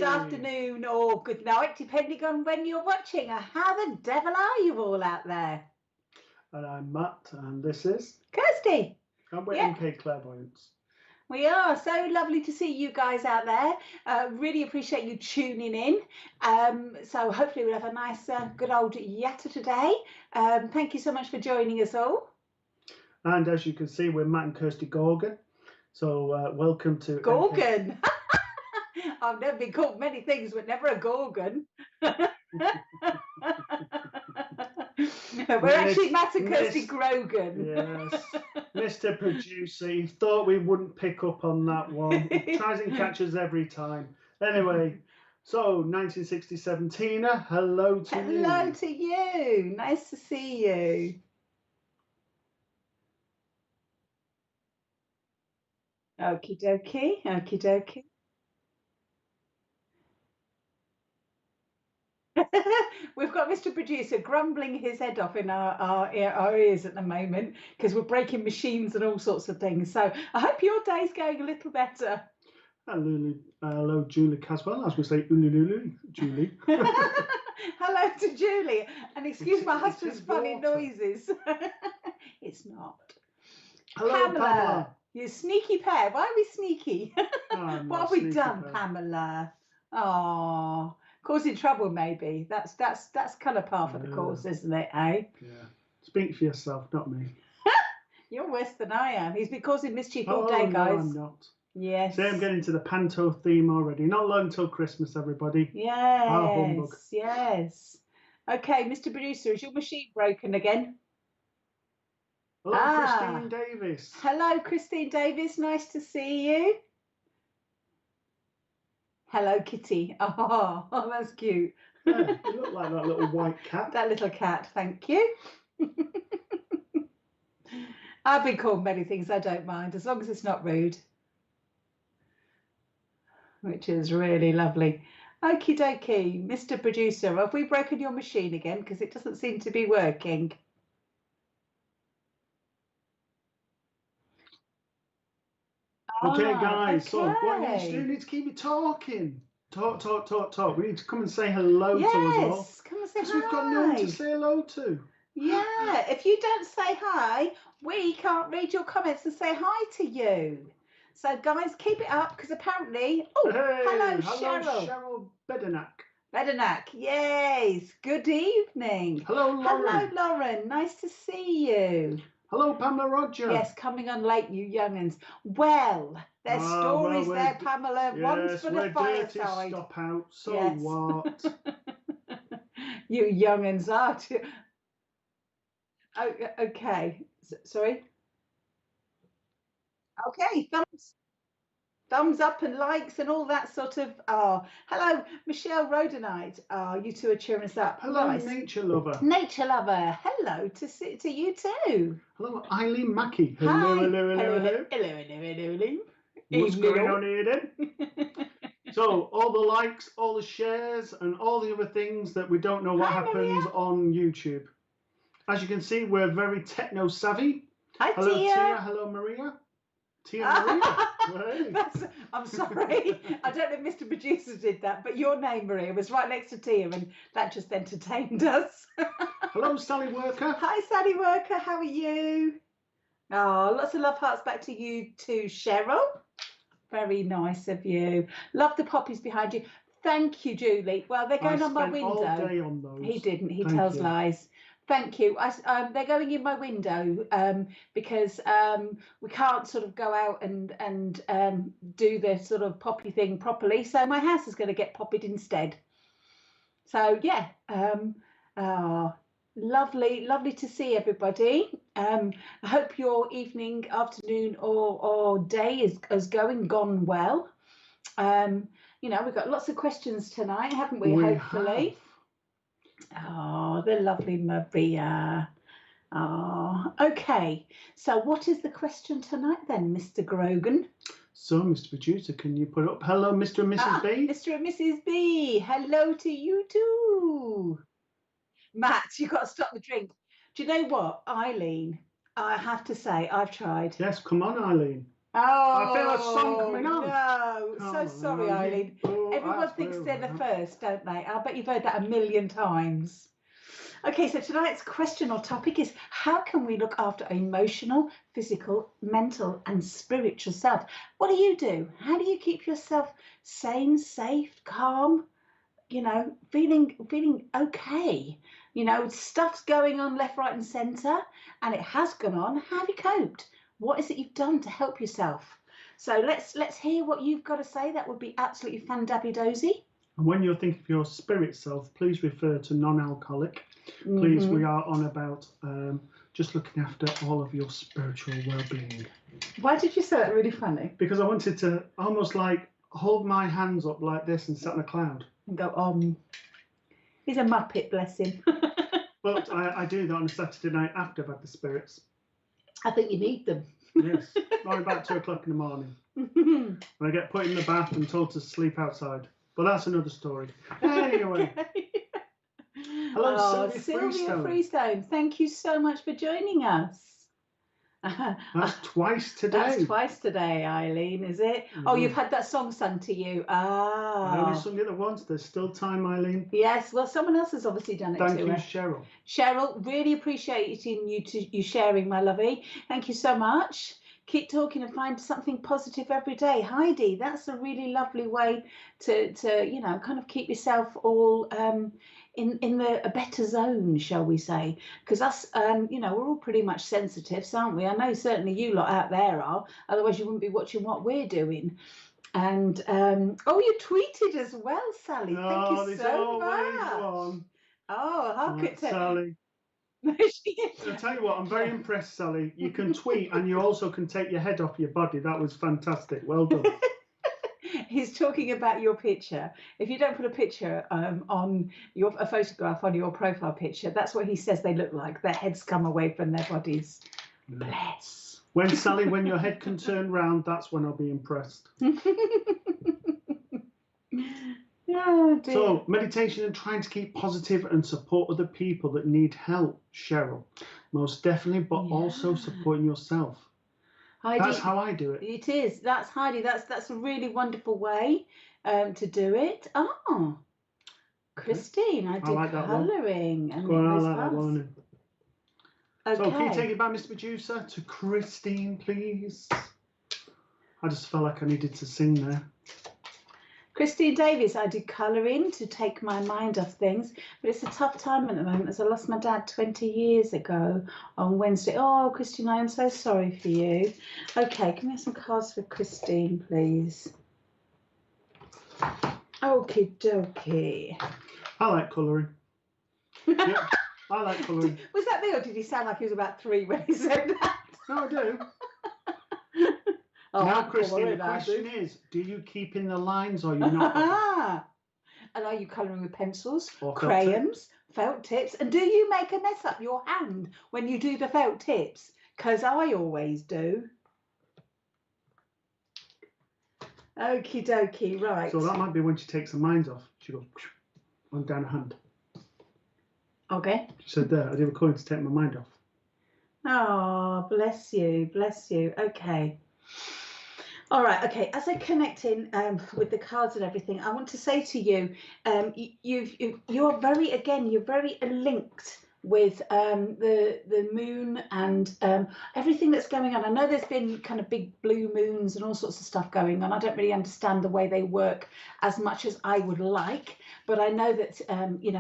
good afternoon or good night, depending on when you're watching. How the devil are you all out there? And I'm Matt, and this is Kirsty. And we're Yep. MK Clairvoyance. We are. So lovely to see you guys out there. Really appreciate you tuning in. So hopefully we'll have a nice, good old yatta today. Thank you so much for joining us all. And as you can see, we're Matt and Kirsty Gorgon. So welcome to Gorgon. I've never been called many things, but never a Gorgon. We're actually Matt and Kirsty Grogan. Yes, Mr. Producer, he thought we wouldn't pick up on that one. He tries and catches every time. Anyway, so 1967, Tina, hello to you. Hello to you. Nice to see you. Okie dokie, okie dokie. We've got Mr. Producer grumbling his head off in our ears at the moment because we're breaking machines and all sorts of things. So I hope your day's going a little better. Hello, Julie Caswell, as we say, Julie. Hello to Julie, and excuse my husband's funny noises. It's not. Hello, Pamela. You sneaky pair. Why are we sneaky? What have we done, pair. Pamela? Oh, causing trouble maybe. That's kind of par for the course, isn't it, eh? Yeah. Speak for yourself, not me. You're worse than I am. He's been causing mischief all day, guys. No, I'm not. Yes. See, I'm getting to the panto theme already. Not long until Christmas, everybody. Yes. Humbug. Yes. Okay, Mr. Producer, is your machine broken again? Hello, Christine Davis. Hello, Christine Davis. Nice to see you. Hello, Kitty. Oh, that's cute. Yeah, you look like that little white cat. That little cat, thank you. I've been called many things, I don't mind, as long as it's not rude. Which is really lovely. Okie dokie, Mr. Producer, have we broken your machine again? Because it doesn't seem to be working. Okay, guys, so what you need to do, you need to keep it talking. Talk. We need to come and say hello to us all. Yes, come and say hi. Because we've got no one to say hello to. Yeah, if you don't say hi, we can't read your comments and say hi to you. So, guys, keep it up because apparently... Oh, hey, hello, Cheryl. Cheryl Bedenack. Bedenack, yes. Good evening. Hello, Lauren. Hello, Lauren. Nice to see you. Hello, Pamela Roger. Yes, coming on late, you young'uns. Well, there's stories there, Pamela. Yes, One's for the fireside. Dirty stop out. So yes. what? You young'uns are too. Oh, okay. Sorry. Okay, thumbs up and likes and all that sort of. Oh, hello, Michelle Rodenite. Oh, you two are cheering us up. Hello, nice. Nature Lover. Nature Lover. Hello to you too. Hello, Eileen Mackey. Hi. Hello. What's going on here then? So, all the likes, all the shares, and all the other things that we don't know what happens Maria. on YouTube. As you can see, we're very techno savvy. Hi, hello, Tia. Hello, Maria. Tia Maria. I'm sorry. I don't know if Mr. Producer did that, but your name, Maria, was right next to Tia, and that just entertained us. Hello, Sally Worker. Hi, Sally Worker. How are you? Oh, lots of love hearts back to you too, Cheryl. Very nice of you. Love the poppies behind you. Thank you, Julie. Well, they're going on my window. All day on those. He didn't. He tells lies. Thank you. They're going in my window because we can't sort of go out and do the sort of poppy thing properly. So my house is going to get poppied instead. So yeah, lovely to see everybody. I hope your evening, afternoon, or day is gone well. You know, we've got lots of questions tonight, haven't we? Hopefully. Oh, the lovely Maria. Oh, okay. So what is the question tonight then, Mr. Grogan? So, Mr. Producer, can you put up, hello, Mr. and Mrs. B? Mr. and Mrs. B, hello to you too. Matt, you've got to stop the drink. Do you know what, Eileen? I have to say, I've tried. Yes, come on, Eileen. Oh, I feel a song coming on. no. Come So sorry, on, Eileen. oh, Everyone that's thinks where they're I the am. first, don't they? I bet you've heard that a million times. Okay, so tonight's question or topic is how can we look after our emotional, physical, mental, and spiritual self? What do you do? How do you keep yourself sane, safe, calm? Feeling okay. Stuff's going on left, right, and centre, and it has gone on. How have you coped? What is it you've done to help yourself? So let's hear what you've got to say. That would be absolutely fandabidozy. And when you're thinking of your spirit self, please refer to non-alcoholic. Please, we are on about just looking after all of your spiritual well-being. Why did you say that really funny? Because I wanted to almost like hold my hands up like this and sit on a cloud. And go, he's a muppet, bless him. But I do that on a Saturday night after I've had the spirits. I think you need them. Yes, or about 2 o'clock in the morning. When I get put in the bath and told to sleep outside. But that's another story. Anyway. Hello, Sylvia Freestone. Thank you so much for joining us. That's twice today. That's twice today, Eileen, is it? Mm-hmm. Oh, you've had that song sung to you. I only sung it once. There's still time, Eileen. Yes, well, someone else has obviously done it too. Thank you, Cheryl. Cheryl, really appreciating you sharing, my lovey. Thank you so much. Keep talking and find something positive every day. Heidi, that's a really lovely way to kind of keep yourself all in a better zone, shall we say? Because us, we're all pretty much sensitives, aren't we? I know certainly you lot out there are. Otherwise, you wouldn't be watching what we're doing. And you tweeted as well, Sally. Thank you so much. One. Oh, how could Sally? I'll tell you what, I'm very impressed, Sally. You can tweet and you also can take your head off your body. That was fantastic. Well done. He's talking about your picture. If you don't put a picture on a photograph on your profile picture, that's what he says they look like. Their heads come away from their bodies. Yeah. Bless. When your head can turn round, that's when I'll be impressed. Oh, dear. So, meditation and trying to keep positive and support other people that need help, Cheryl. Most definitely, but also supporting yourself. Heidi, that's how I do it. It is. That's Heidi. That's a really wonderful way to do it. Oh, Christine, I did like colouring. And I like that one. Okay. So, can you take it back, Mr. Producer, to Christine, please? I just felt like I needed to sing there. Christine Davies, I did colouring to take my mind off things, but it's a tough time at the moment as I lost my dad 20 years ago on Wednesday. Oh, Christine, I am so sorry for you. Okay, can we have some cards for Christine, please? Okie dokie. I like colouring. Yeah, I like colouring. Was that me, or did he sound like he was about 3 when he said that? No, I do. Oh, now, Christine, the question is, do you keep in the lines or are you not? And are you colouring with pencils, crayons, felt tips? And do you make a mess up your hand when you do the felt tips? Because I always do. Okie dokie, right. So that might be when she takes her mind off. She goes on down her hand. Okay. She said there, I do a coin to take my mind off. Oh, bless you, bless you. Okay. All right, okay. As I connect in with the cards and everything, I want to say to you, you're very linked with the moon and everything that's going on. I know there's been kind of big blue moons and all sorts of stuff going on. I don't really understand the way they work as much as I would like, but I know that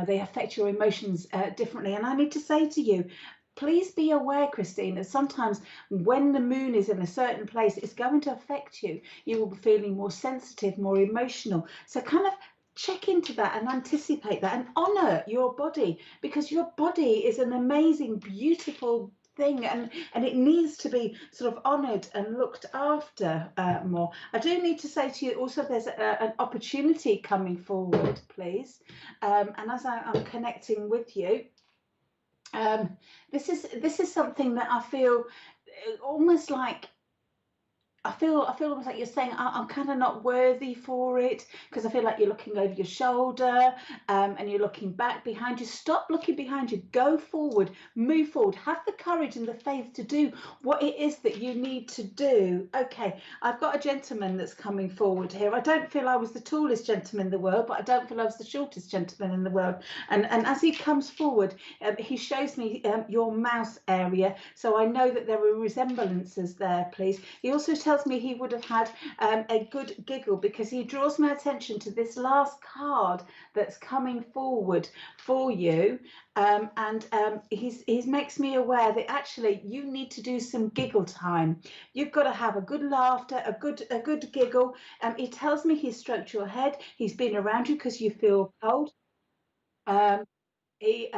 they affect your emotions differently. And I need to say to you, please be aware, Christine, that sometimes when the moon is in a certain place, it's going to affect you. You will be feeling more sensitive, more emotional. So kind of check into that and anticipate that and honour your body, because your body is an amazing, beautiful thing, and it needs to be sort of honoured and looked after more. I do need to say to you also there's an opportunity coming forward, please. And as I'm connecting with you, this is something that I feel almost like I feel almost like you're saying I'm kind of not worthy for it, because I feel like you're looking over your shoulder, and you're looking back behind you. Stop looking behind you. Go forward, move forward. Have the courage and the faith to do what it is that you need to do. Okay, I've got a gentleman that's coming forward here. I don't feel I was the tallest gentleman in the world, but I don't feel I was the shortest gentleman in the world. And as he comes forward, he shows me your mouth area, so I know that there are resemblances there, please. He also tells me he would have had a good giggle, because he draws my attention to this last card that's coming forward for you. And he makes me aware that actually you need to do some giggle time. You've got to have a good laughter, a good giggle. He tells me he stroked your head. He's been around you because you feel cold. Um, he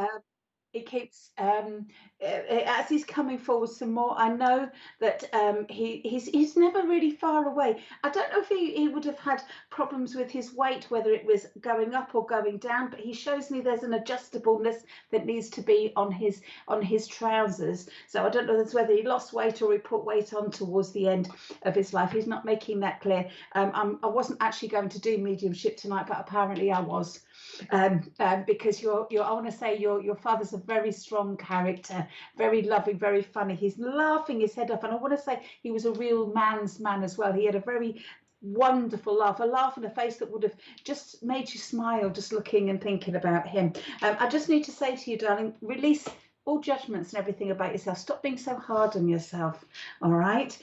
he keeps as he's coming forward some more. I know that he's never really far away. I don't know if he would have had problems with his weight, whether it was going up or going down, but he shows me there's an adjustableness that needs to be on his trousers. So I don't know whether he lost weight or he put weight on towards the end of his life. He's not making that clear. I wasn't actually going to do mediumship tonight, but apparently I was. Because I want to say your father's a very strong character, very loving, very funny. He's laughing his head off, and I want to say he was a real man's man as well. He had a very wonderful laugh, a laugh and a face that would have just made you smile just looking and thinking about him. I just need to say to you, darling, release all judgments and everything about yourself. Stop being so hard on yourself. All right.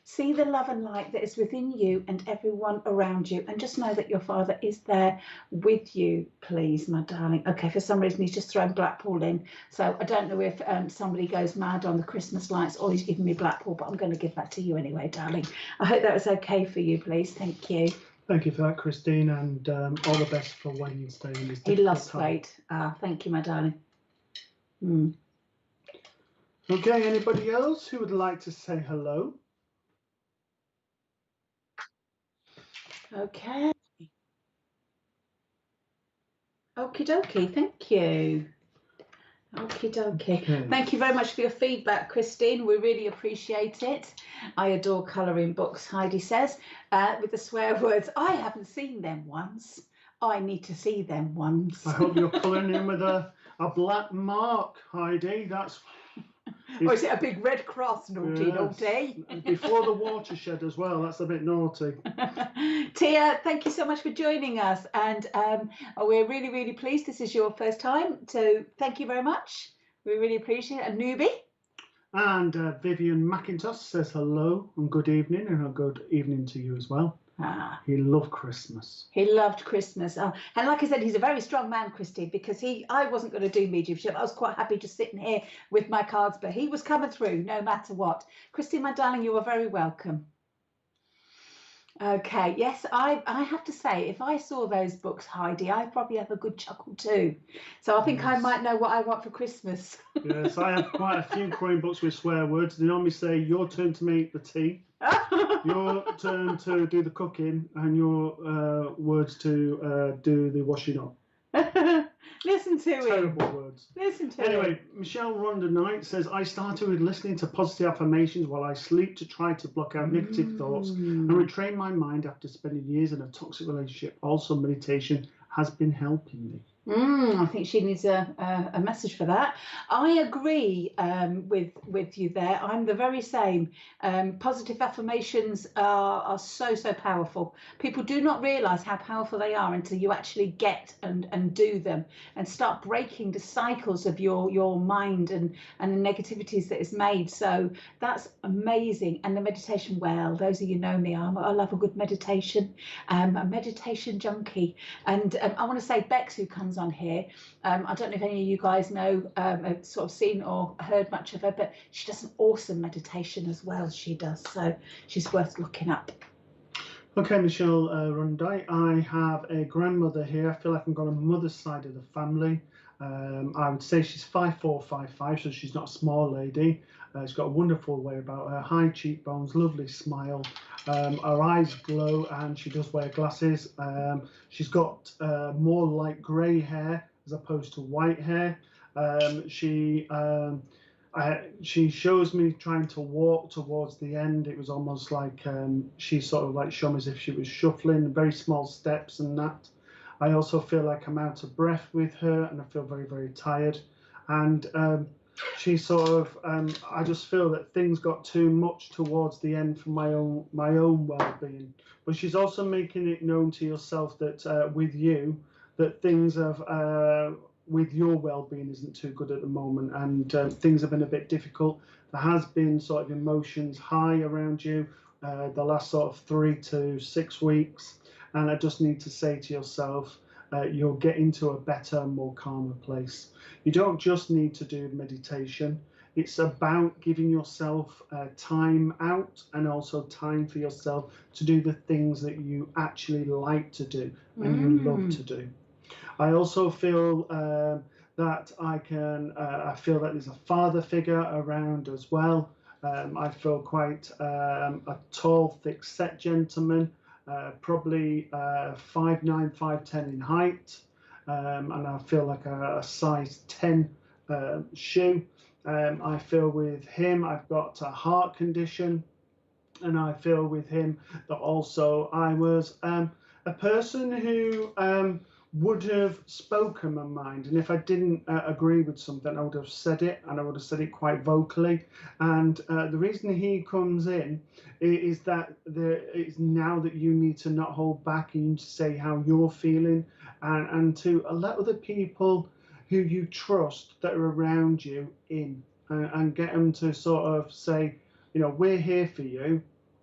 See the love and light that is within you and everyone around you, and just know that your father is there with you, please, my darling. Okay, for some reason he's just thrown Blackpool in, so I don't know if somebody goes mad on the Christmas lights or he's giving me Blackpool, but I'm going to give that to you anyway, darling. I hope that was okay for you, please. Thank you. Thank you for that, Christine, and all the best for Wednesday. He lost weight. Thank you, my darling. Okay, anybody else who would like to say hello? Okay. Okie dokie, thank you. Okie dokie. Okay. Thank you very much for your feedback, Christine. We really appreciate it. I adore colouring books, Heidi says, with the swear words. I haven't seen them once. I need to see them once. I hope you're colouring in with a black mark, Heidi. That's. Or is it a big red cross, naughty, yes. Naughty? Before the watershed as well, that's a bit naughty. Tia, thank you so much for joining us. And we're really, really pleased this is your first time. So thank you very much. We really appreciate it. A newbie. And Vivian McIntosh says hello and good evening, and a good evening to you as well. He loved Christmas. He loved Christmas. And like I said, he's a very strong man, Christy, because I wasn't going to do mediumship. I was quite happy just sitting here with my cards, but he was coming through no matter what. Christy, my darling, you are very welcome. Okay, yes, I have to say, if I saw those books, Heidi, I'd probably have a good chuckle too. So I think I might know what I want for Christmas. Yes, I have quite a few colouring books with swear words. They normally say, your turn to make the tea, your turn to do the cooking, and your words to do the washing up. Listen to it. Terrible words. Listen to Anyway, Michelle Rhonda Knight says, I started with listening to positive affirmations while I sleep to try to block out negative thoughts and retrain my mind after spending years in a toxic relationship. Also, meditation has been helping me. I think she needs a message for that. I agree with you there. I'm the very same. Positive affirmations are so powerful. People do not realise how powerful they are until you actually get and do them and start breaking the cycles of your mind and the negativities that is made. So that's amazing. And the meditation, well, those of you know me, I love a good meditation. I'm a meditation junkie. And I want to say Bex, who comes on here, I don't know if any of you guys know, have sort of seen or heard much of her, but she does an awesome meditation as well. She does, so she's worth looking up. Okay, Michelle Rundai, I have a grandmother here. I feel like I'm on a mother's side of the family. I would say she's 5'4", 5'5", so she's not a small lady. She's got a wonderful way about her, high cheekbones, lovely smile. Her eyes glow and she does wear glasses. She's got more light grey hair as opposed to white hair. She She shows me trying to walk towards the end. It was almost like she sort of like showed me as if she was shuffling, very small steps and that. I also feel like I'm out of breath with her, and I feel very, very tired. And she sort of, I just feel that things got too much towards the end for my own well-being. But she's also making it known to yourself that with you, that things have with your well-being isn't too good at the moment, and things have been a bit difficult. There has been sort of emotions high around you the last sort of 3 to 6 weeks, and I just need to say to yourself, you'll get into a better, more calmer place. You don't just need to do meditation. It's about giving yourself time out and also time for yourself to do the things that you actually like to do and you love to do. I also feel that I feel that there's a father figure around as well. I feel quite a tall, thick-set gentleman, probably 5'9", 5'10" in height, and I feel like a size 10 shoe. I feel with him, I've got a heart condition, and I feel with him that also I was a person who would have spoken my mind, and if I didn't agree with something, I would have said it, and I would have said it quite vocally. And the reason he comes in is that it's now that you need to not hold back and you need to say how you're feeling, and to let other people who you trust that are around you in, and get them to sort of say, you know, we're here for you,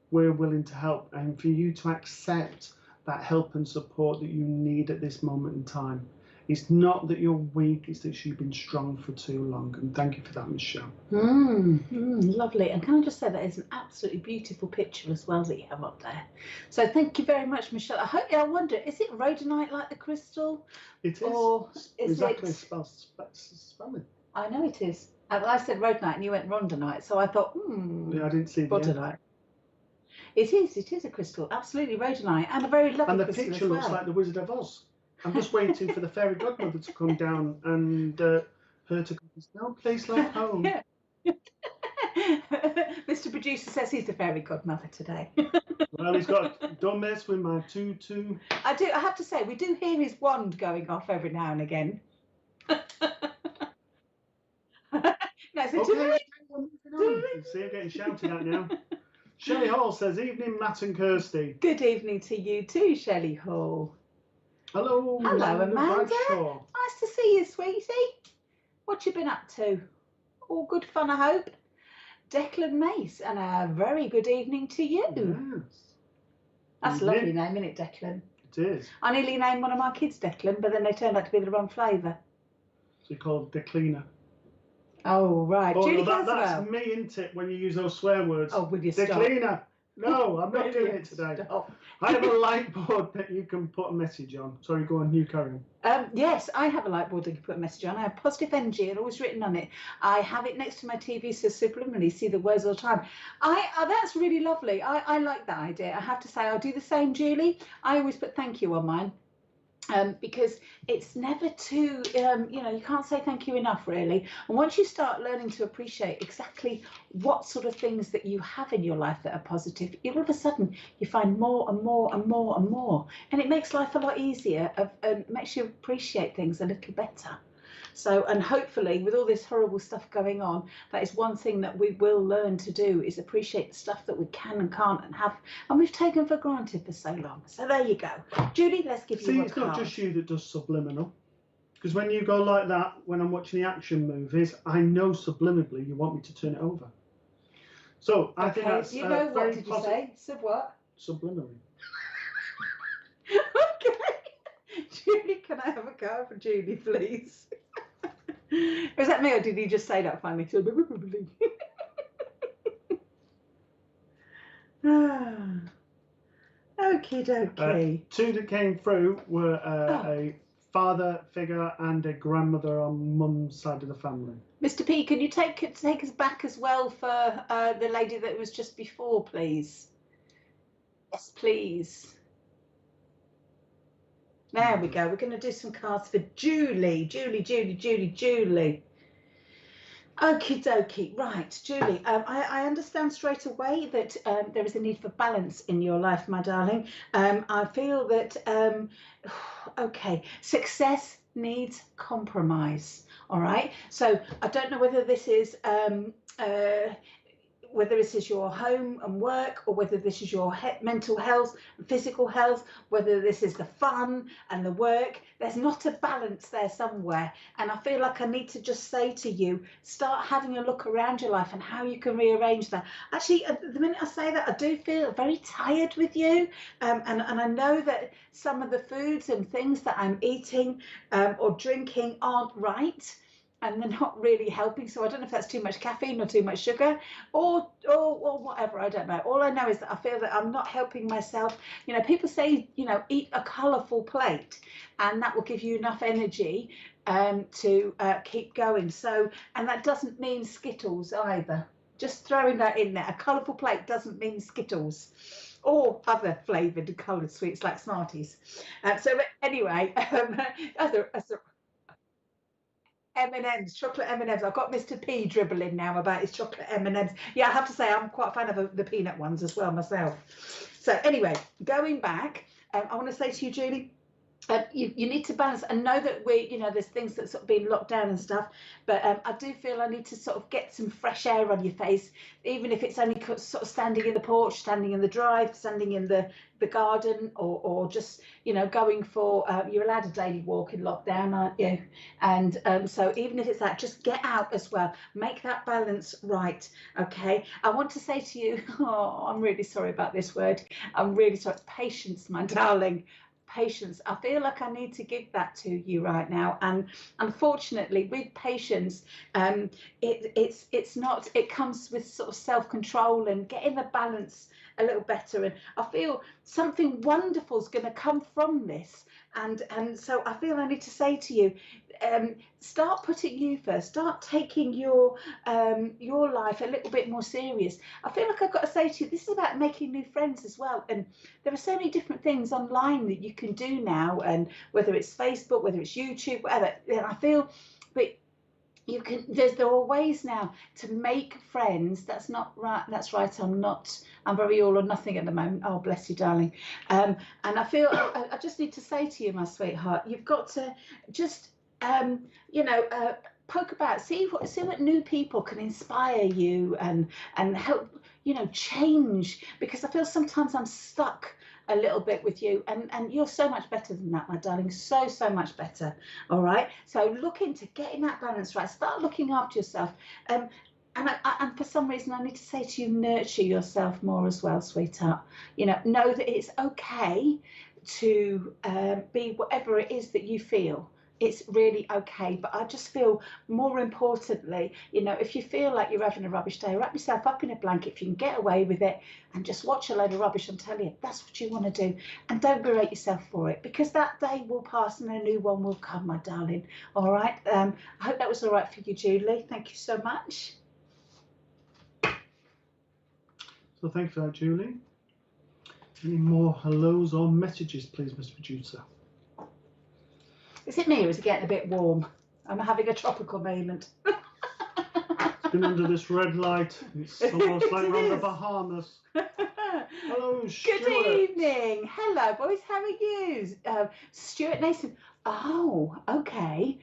we're willing to help, and for you to accept that help and support that you need at this moment in time. It's not that you're weak, it's that you've been strong for too long. And thank you for that, Michelle. Lovely. And can I just say that is an absolutely beautiful picture as well that you have up there. So thank you very much, Michelle. I wonder, is it rhodonite like the crystal? It is. Or is exactly it... spelling. I know it is. I said rhodonite and you went rondonite, so I thought, Yeah, I didn't see the rhodonite. It is a crystal, absolutely rhodonite, and a very lovely crystal. And the picture looks like the Wizard of Oz. I'm just waiting for the fairy godmother to come down and her to come. There's no place like home. Yeah. Mr. Producer says he's the fairy godmother today. Well, he's got, don't mess with my tutu. I have to say, we do hear his wand going off every now and again. No, so okay, see, I'm getting shouted at now. Shelley Hall says, evening, Matt and Kirsty. Good evening to you too, Shelley Hall. Hello, Amanda. Bradshaw. Nice to see you, sweetie. What you been up to? All good fun, I hope. Declan Mace, and a very good evening to you. Yes. That's a lovely name, isn't it, Declan? It is. I nearly named one of my kids Declan, but then they turned out to be the wrong flavour. So you called Declina. Oh, right. Oh, Julie no, that's me, isn't it, when you use those swear words? Oh, will you stop? Declina. No, I'm not doing it today. Stop. I have a light board that you can put a message on. Sorry, go on, you carry on. Yes, I have a light board that you can put a message on. I have positive energy and always written on it. I have it next to my TV, so subliminally see the words all the time. That's really lovely. I like that idea. I have to say, I'll do the same, Julie. I always put thank you on mine. Because it's never too, you can't say thank you enough, really. And once you start learning to appreciate exactly what sort of things that you have in your life that are positive, all of a sudden you find more and more and more and more. And it makes life a lot easier and makes you appreciate things a little better. So, and hopefully with all this horrible stuff going on, that is one thing that we will learn to do, is appreciate the stuff that we can and can't and have, and we've taken for granted for so long. So there you go. Judy, let's give you a card. See, it's not just you that does subliminal. Because when you go like that, when I'm watching the action movies, I know subliminally you want me to turn it over. So I think that's you know what did you say? Sub what? Subliminally. Okay. Julie, can I have a card for Julie, please? Was that me, or did he just say that finally? Okie dokie. Two that came through were a father figure and a grandmother on mum's side of the family. Mr. P, can you take us back as well for the lady that was just before, please? Yes, please. There we go. We're going to do some cards for Julie. Julie. Okie dokie. Right, Julie. I understand straight away that there is a need for balance in your life, my darling. I feel that, okay, success needs compromise. All right. So I don't know whether this is whether this is your home and work, or whether this is your mental health and physical health, whether this is the fun and the work, there's not a balance there somewhere. And I feel like I need to just say to you, start having a look around your life and how you can rearrange that. Actually, the minute I say that, I do feel very tired with you. And I know that some of the foods and things that I'm eating or drinking aren't right, and they're not really helping. So I don't know if that's too much caffeine or too much sugar, or whatever. I don't know. All I know is that I feel that I'm not helping myself. You know, people say, you know, eat a colourful plate, and that will give you enough energy to keep going. So, and that doesn't mean Skittles either. Just throwing that in there. A colourful plate doesn't mean Skittles or other flavoured coloured sweets like Smarties. So anyway, other M&Ms, chocolate M&Ms. I've got Mr. P dribbling now about his chocolate M&Ms. Yeah, I have to say I'm quite a fan of the peanut ones as well myself. So anyway, going back, I want to say to you, Julie, you need to balance and know that you know, there's things that sort of been locked down and stuff, but I do feel I need to sort of get some fresh air on your face, even if it's only sort of standing in the porch, standing in the drive, standing in the garden, or just, you know, going for, you're allowed a daily walk in lockdown, aren't you? And so even if it's that, just get out as well, make that balance right. Okay, I want to say to you, oh, I'm really sorry about this word, I'm really sorry, it's patience, my darling. Patience. I feel like I need to give that to you right now, and unfortunately with patience, it's not, it comes with sort of self-control and getting the balance a little better, and I feel something wonderful is going to come from this, and so I feel I need to say to you, start putting you first, start taking your life a little bit more serious. I feel like I've got to say to you, this is about making new friends as well, and there are so many different things online that you can do now, and whether it's Facebook, whether it's YouTube, whatever, and I feel that you can, there are ways now to make friends. That's not right, that's right, I'm very all or nothing at the moment. Oh, bless you, darling. And I feel I just need to say to you, my sweetheart, you've got to just you know, poke about, see what new people can inspire you and help, you know, change, because I feel sometimes I'm stuck a little bit with you, and you're so much better than that, my darling, so much better. All right, so look into getting that balance right, start looking after yourself, and and for some reason I need to say to you, nurture yourself more as well, sweetheart. You know that it's okay to be whatever it is that you feel. It's really okay, but I just feel, more importantly, you know, if you feel like you're having a rubbish day, wrap yourself up in a blanket if you can get away with it, and just watch a load of rubbish and tell you that's what you want to do, and don't berate yourself for it, because that day will pass and a new one will come, my darling. All right, I hope that was all right for you, Julie. Thank you so much. So thank you for that, Julie. Any more hellos or messages, please, Mr. Producer? Is it me, or is it getting a bit warm? I'm having a tropical moment. It's been under this red light. It's almost like we're on the Bahamas. Hello, Stuart. Good evening. Hello, boys. How are you? Stuart Nason. Oh, okay.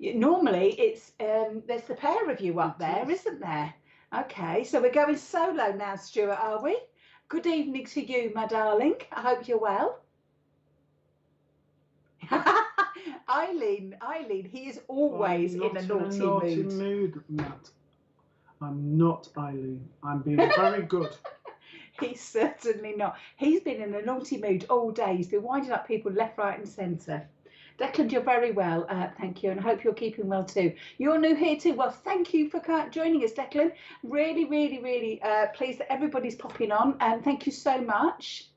Normally it's there's the pair of you up there, isn't there? Okay, so we're going solo now, Stuart, are we? Good evening to you, my darling. I hope you're well. Eileen, he is always in a naughty mood, Matt. I'm not, Eileen. I'm being very good. He's certainly not. He's been in a naughty mood all day. He's been winding up people left, right and centre. Declan, you're very well, thank you, and I hope you're keeping well too. You're new here too. Well, thank you for joining us, Declan. Really, really, really pleased that everybody's popping on, and thank you so much.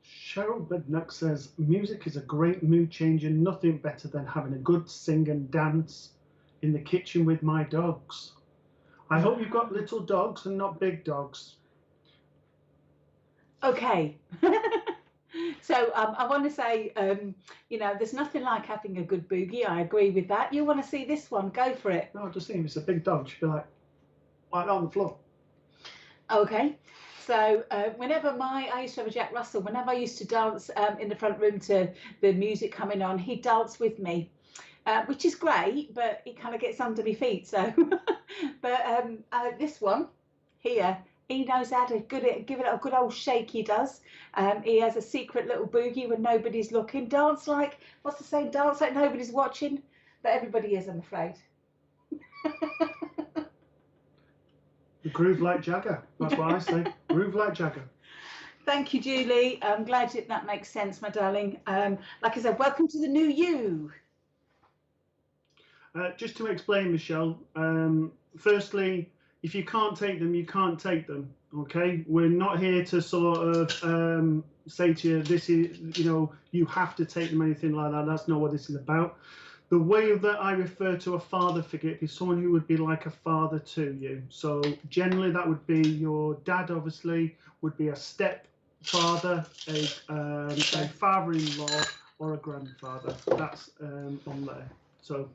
Cheryl Bednack says, music is a great mood changer. Nothing better than having a good sing and dance in the kitchen with my dogs. I hope you've got little dogs and not big dogs. Okay. So I want to say, you know, there's nothing like having a good boogie. I agree with that. You want to see this one? Go for it. No, just think if it's a big dog, she'd be like on the floor. Okay. So whenever I used to have a Jack Russell, whenever I used to dance in the front room to the music coming on, he'd dance with me, which is great, but it kind of gets under my feet. So, but this one here, he knows how to give it a good old shake. He does. He has a secret little boogie when nobody's looking. Dance like, what's the saying? Dance like nobody's watching, but everybody is, I'm afraid. Groove like Jagger. That's what I say. Groove like Jagger. Thank you, Julie. I'm glad that makes sense, my darling. Like I said, welcome to the new you. Just to explain, Michelle, firstly, if you can't take them, you can't take them. Okay, we're not here to sort of say to you, this is, you know, you have to take them, anything like that. That's not what this is about. The way that I refer to a father figure is someone who would be like a father to you. So generally that would be your dad, obviously, would be a stepfather, a father-in-law, or a grandfather. That's on there. So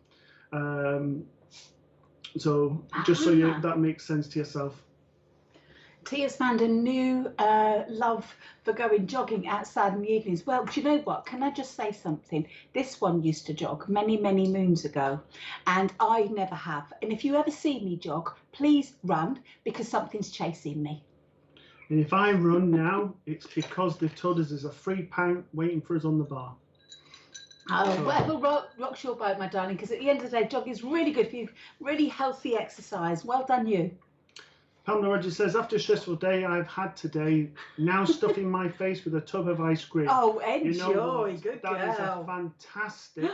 just so that makes sense to yourself. Tia's found a new love for going jogging outside in the evenings. Well, do you know what? Can I just say something? This one used to jog many, many moons ago, and I never have. And if you ever see me jog, please run, because something's chasing me. And if I run now, it's because they've told us there's a free pound waiting for us on the bar. Oh, so, whatever rocks your boat, my darling, because at the end of the day, jogging is really good for you, really healthy exercise. Well done, you. Pamela Rogers says, after a stressful day I've had today, now stuffing my face with a tub of ice cream. Oh, enjoy. You know good that girl. That is a fantastic.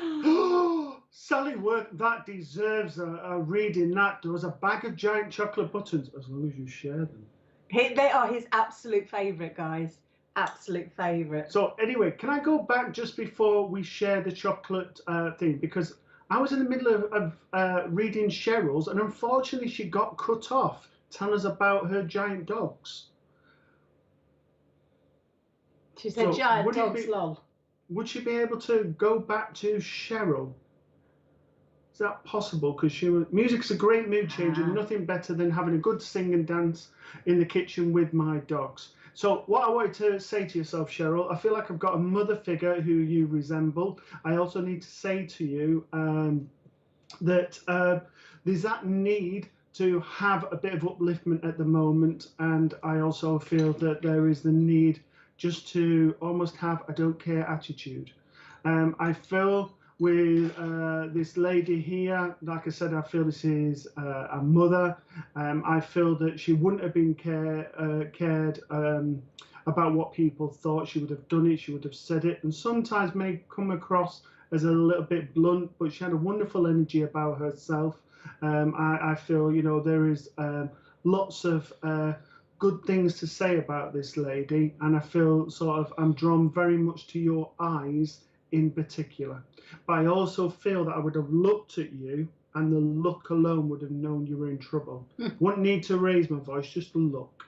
Sally Work, that deserves a reading. That there was a bag of giant chocolate buttons, as long as you share them. They are his absolute favourite, guys. Absolute favourite. So anyway, can I go back just before we share the chocolate thing? Because I was in the middle of reading Cheryl's, and unfortunately she got cut off. Tell us about her giant dogs. She said giant dogs, lol. Would she be able to go back to Cheryl? Is that possible? Because music's a great mood changer. Nothing better than having a good sing and dance in the kitchen with my dogs. So what I wanted to say to yourself, Cheryl, I feel like I've got a mother figure who you resemble. I also need to say to you that there's that need to have a bit of upliftment at the moment, and I also feel that there is the need just to almost have a don't care attitude. I feel with this lady here, like I said, I feel this is a mother. I feel that she wouldn't have been cared about what people thought. She would have done it, she would have said it, and sometimes may come across as a little bit blunt, but she had a wonderful energy about herself. I feel, you know, there is lots of good things to say about this lady, and I feel sort of I'm drawn very much to your eyes in particular. But I also feel that I would have looked at you, and the look alone would have known you were in trouble. Wouldn't need to raise my voice, just the look.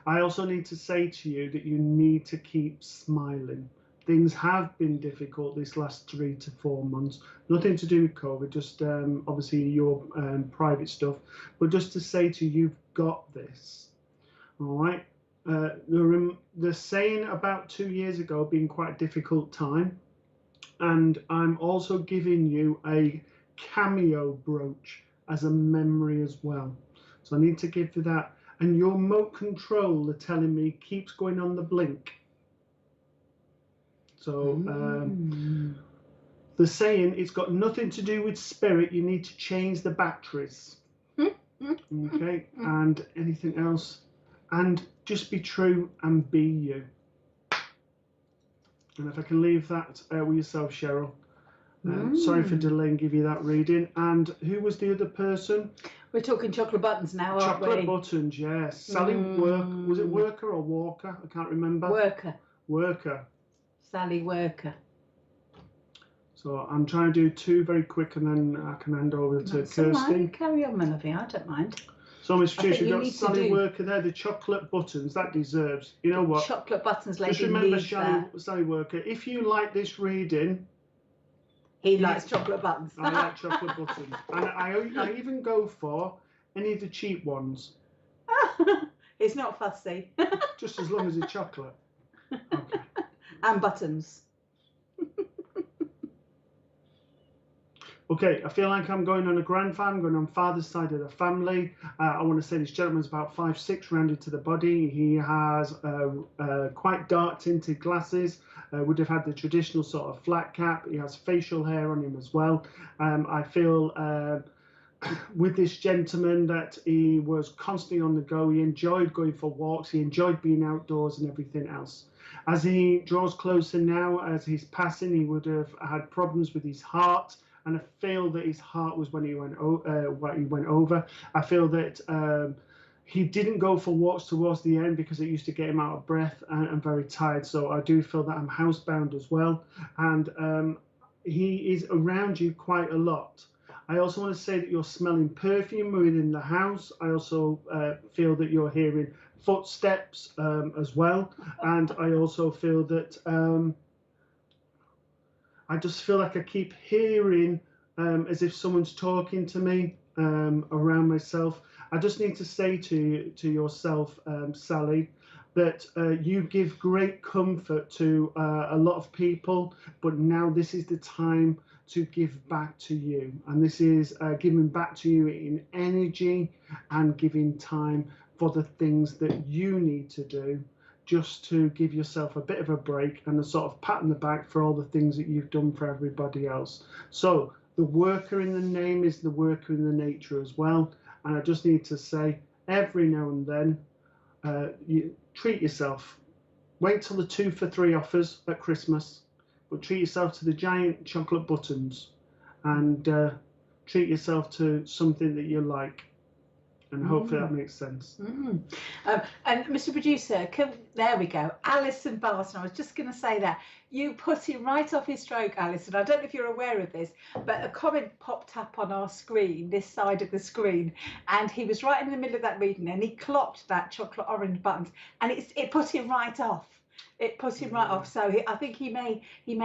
I also need to say to you that you need to keep smiling. Things have been difficult this last 3 to 4 months. Nothing to do with COVID, just obviously your private stuff. But just to say to you, you've got this. All right. The saying about 2 years ago being quite a difficult time. And I'm also giving you a cameo brooch as a memory as well. So I need to give you that. And your remote control, they're telling me, keeps going on the blink. So the saying, it's got nothing to do with spirit. You need to change the batteries. Okay. And anything else? And just be true and be you. And if I can leave that with yourself, Cheryl. Sorry for delaying, give you that reading. And who was the other person? We're talking chocolate buttons now, aren't we? Chocolate buttons, yes. Sally was it Worker or Walker? I can't remember. Worker. Worker. Sally Worker. So I'm trying to do 2 very quick, and then I can hand over to Kirsty. Carry on, my lovey. I don't mind. So, Miss I Trish, think we've you got need to Sally do Worker there, the chocolate buttons. That deserves, you know what? chocolate buttons, Just lady. remember, Needs that. Sally Worker, if you like this reading, He likes chocolate buttons. I like chocolate buttons. And I even go for any of the cheap ones. It's not fussy. Just as long as it's chocolate. Okay. And buttons. Okay, I feel like I'm going on a grandfather, I'm going on father's side of the family. I want to say this gentleman's about 5'6", rounded to the body. He has quite dark tinted glasses, would have had the traditional sort of flat cap. He has facial hair on him as well. I feel with this gentleman that he was constantly on the go. He enjoyed going for walks, he enjoyed being outdoors and everything else. As he draws closer now, as he's passing, he would have had problems with his heart. And I feel that his heart was when he went over. I feel that he didn't go for walks towards the end because it used to get him out of breath and very tired. So I do feel that I'm housebound as well. And he is around you quite a lot. I also want to say that you're smelling perfume within the house. I also feel that you're hearing footsteps as well. And I also feel that I just feel like I keep hearing as if someone's talking to me around myself. I just need to say to yourself, Sally, that you give great comfort to a lot of people, but now this is the time to give back to you. And this is giving back to you in energy and giving time for the things that you need to do, just to give yourself a bit of a break and a sort of pat on the back for all the things that you've done for everybody else. So the worker in the name is the worker in the nature as well. And I just need to say, every now and then, you treat yourself. Wait till the 2 for 3 offers at Christmas, but treat yourself to the giant chocolate buttons and treat yourself to something that you like. And hopefully that makes sense. And Mr. Producer, there we go. Alison Barton. I was just going to say that. You put him right off his stroke, Alison. I don't know if you're aware of this, but a comment popped up on our screen, this side of the screen, and he was right in the middle of that reading, and he clocked that chocolate orange buttons, and it put him right off. It put him right off. So I think he may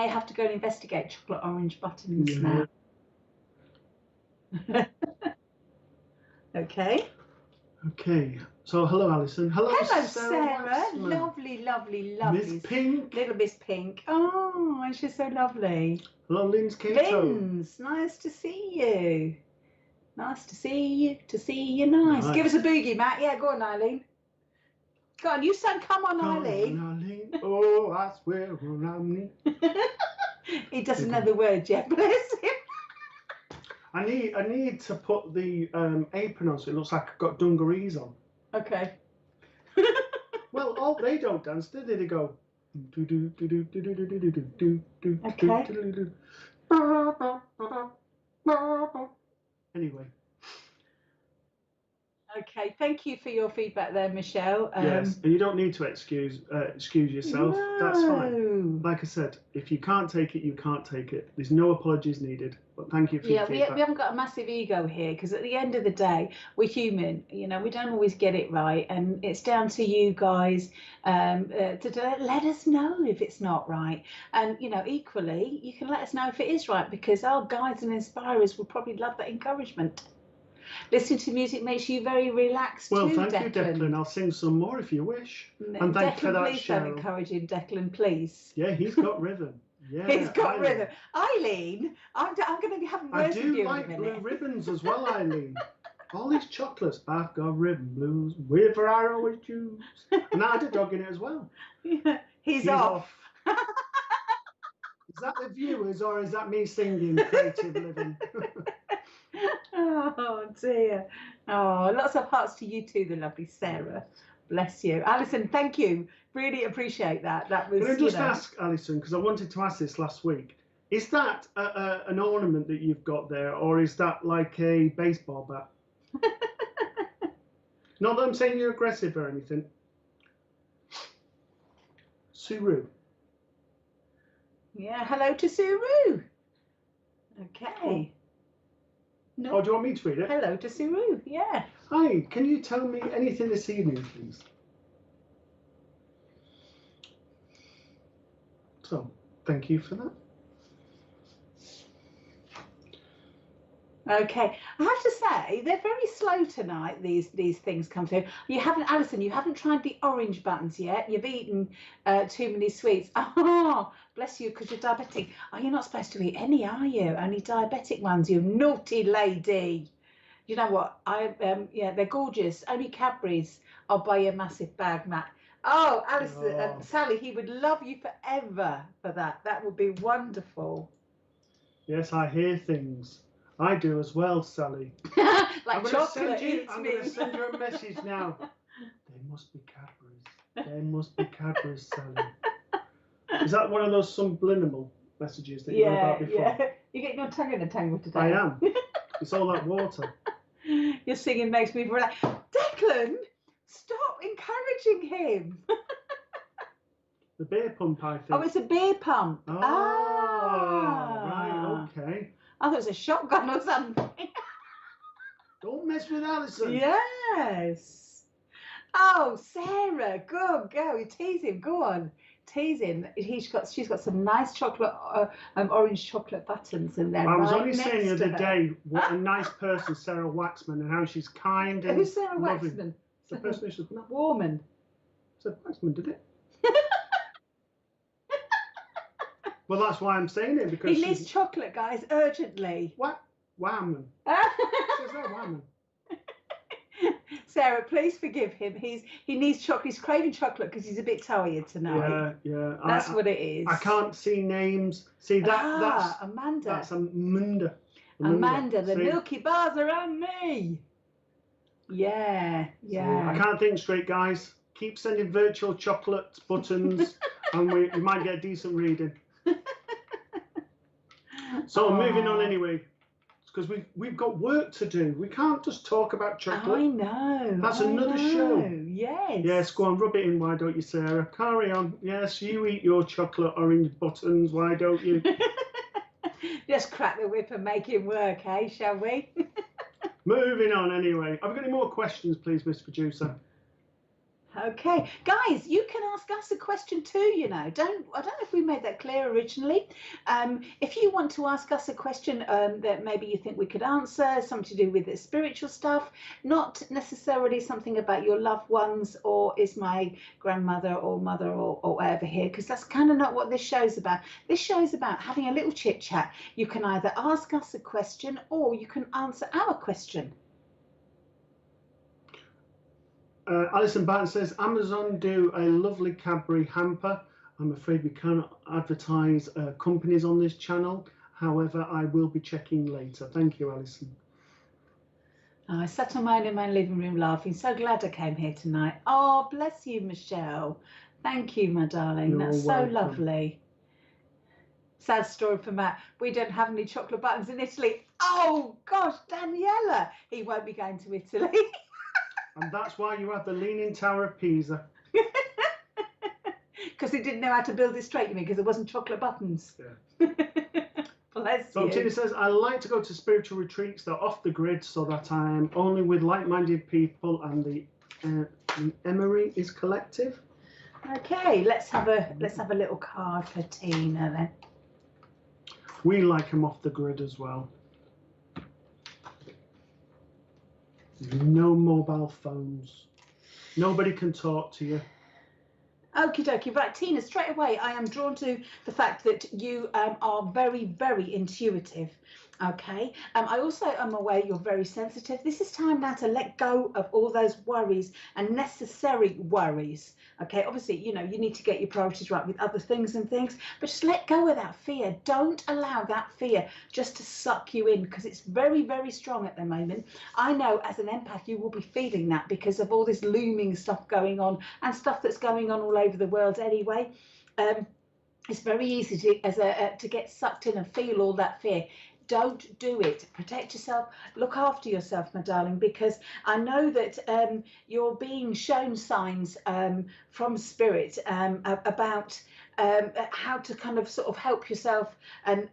have to go and investigate chocolate orange buttons now. Okay. Okay. So hello, Alison. Hello, Sarah. Lovely. Miss Pink. Little Miss Pink. Oh, and she's so lovely. Hello, Lynn's Kato. Lynn's, nice to see you. Nice to see you. Nice. Give us a boogie, Matt. Yeah, go on, Eileen. Go on, you sang Come On, Eileen. Come on, Eileen. Oh, I swear on me. He doesn't know the word yet, bless him. I need to put the apron on so it looks like I've got dungarees on. Okay. Well, they don't dance, do they? They go. Okay. Anyway. Okay, thank you for your feedback there, Michelle. Yes, and you don't need to excuse yourself. No. That's fine. Like I said, if you can't take it, you can't take it. There's no apologies needed. But thank you for your feedback. We haven't got a massive ego here, because at the end of the day, we're human. You know, we don't always get it right, and it's down to you guys to let us know if it's not right. And you know, equally, you can let us know if it is right, because our guides and inspirers will probably love that encouragement. Listening to music makes you very relaxed too, thank you, Declan. I'll sing some more if you wish. And thank you for that, please don't encourage him, Declan, please. Yeah, he's got rhythm. Yeah, he's got rhythm. Eileen, I'm going to be having words with you in a minute. I do like blue ribbons as well, Eileen. All these chocolates, I've got ribbon blues, wherever I always choose. And I had a dog in it as well. Yeah, he's off. Is that the viewers or is that me singing Creative Living? Oh dear. Oh, lots of hearts to you too, the lovely Sarah. Bless you. Alison, thank you. Really appreciate that. That was. Can I just ask, Alison, because I wanted to ask this last week, is that an ornament that you've got there, or is that like a baseball bat? Not that I'm saying you're aggressive or anything. Suru. Yeah, hello to Suru. Okay. No. Oh, do you want me to read it? Hello to Suru. Yeah. Hi, can you tell me anything this evening, please? So, thank you for that. Okay, I have to say they're very slow tonight. These things come through. You haven't, Alison. You haven't tried the orange buttons yet. You've eaten too many sweets. Oh, bless you, because you're diabetic. Oh, you're not supposed to eat any, are you? Only diabetic ones. You naughty lady. You know what? Yeah, they're gorgeous. Only Cadbury's. I'll buy you a massive bag, Matt. Oh, Alison, Oh. Sally, he would love you forever for that. That would be wonderful. Yes, I hear things. I do as well, Sally. Like chocolate eats I'm me. going to send you a message now. They must be Cadbury's. They must be Cadbury's, Sally. Is that one of those subliminal messages that you were about before? Yeah. You're getting your tongue in a tangle today. I am. It's all that water. Your singing makes me relax. Declan, stop encouraging him. The beer pump, I think. Oh, it's a beer pump. Oh, right, okay. I thought it was a shotgun or something. Don't mess with Alison. Yes. Oh, Sarah, go. You tease him. Go on. Tease him. She's got some nice chocolate, orange chocolate buttons in there. I was right only saying the other day what a nice person Sarah Waxman and how she's kind and Who's Sarah loving. Waxman? The person who's Not Warman. said Waxman, did it? Well, that's why I'm saying it, because He needs chocolate, guys, urgently. What? Wham. Says that Wham. Sarah, please forgive him. He needs chocolate. He's craving chocolate because he's a bit tired tonight. Yeah. That's what it is. I can't see names. See that's Amanda. That's Amanda. Amanda, the See? Milky Bars are on me. Yeah. So I can't think straight, guys. Keep sending virtual chocolate buttons, and we might get a decent reading. So moving on anyway, because we've got work to do. We can't just talk about chocolate. I know. That's another show. Yes. Yes, go on, rub it in. Why don't you, Sarah? Carry on. Yes, you eat your chocolate orange buttons. Why don't you? Just crack the whip and make it work, eh? Shall we? Moving on anyway. Have we got any more questions, please, Miss Producer? Okay, guys, you can ask us a question too. I don't know if we made that clear originally. If you want to ask us a question that maybe you think we could answer, something to do with the spiritual stuff, not necessarily something about your loved ones or is my grandmother or mother or whatever here, because that's kind of not what this show's about. This show is about having a little chit chat. You can either ask us a question or you can answer our question. Alison Barton says, Amazon do a lovely Cadbury hamper. I'm afraid we cannot advertise companies on this channel. However, I will be checking later. Thank you, Alison. I sat on mine in my living room laughing. So glad I came here tonight. Oh, bless you, Michelle. Thank you, my darling. That's so lovely. Sad story for Matt. We don't have any chocolate buttons in Italy. Oh, gosh, Daniela. He won't be going to Italy. And that's why you have the Leaning Tower of Pisa. Because he didn't know how to build it straight, you mean, because there wasn't chocolate buttons. Yeah. Bless so you. Tina says, I like to go to spiritual retreats that are off the grid so that I am only with like-minded people and the emery is collective. Okay, let's have a little card for Tina then. We like them off the grid as well. No mobile phones. Nobody can talk to you. Okie dokie. Right, Tina, straight away, I am drawn to the fact that you are very, very intuitive. Okay. I also am aware you're very sensitive. This is time now to let go of all those worries and necessary worries. Okay. Obviously, you need to get your priorities right with other things and things, but just let go of that fear. Don't allow that fear just to suck you in, because it's very, very strong at the moment. I know as an empath, you will be feeling that because of all this looming stuff going on and stuff that's going on all over the world anyway. It's very easy to get sucked in and feel all that fear. Don't do it. Protect yourself. Look after yourself, my darling, because I know that you're being shown signs from spirit about how to kind of sort of help yourself and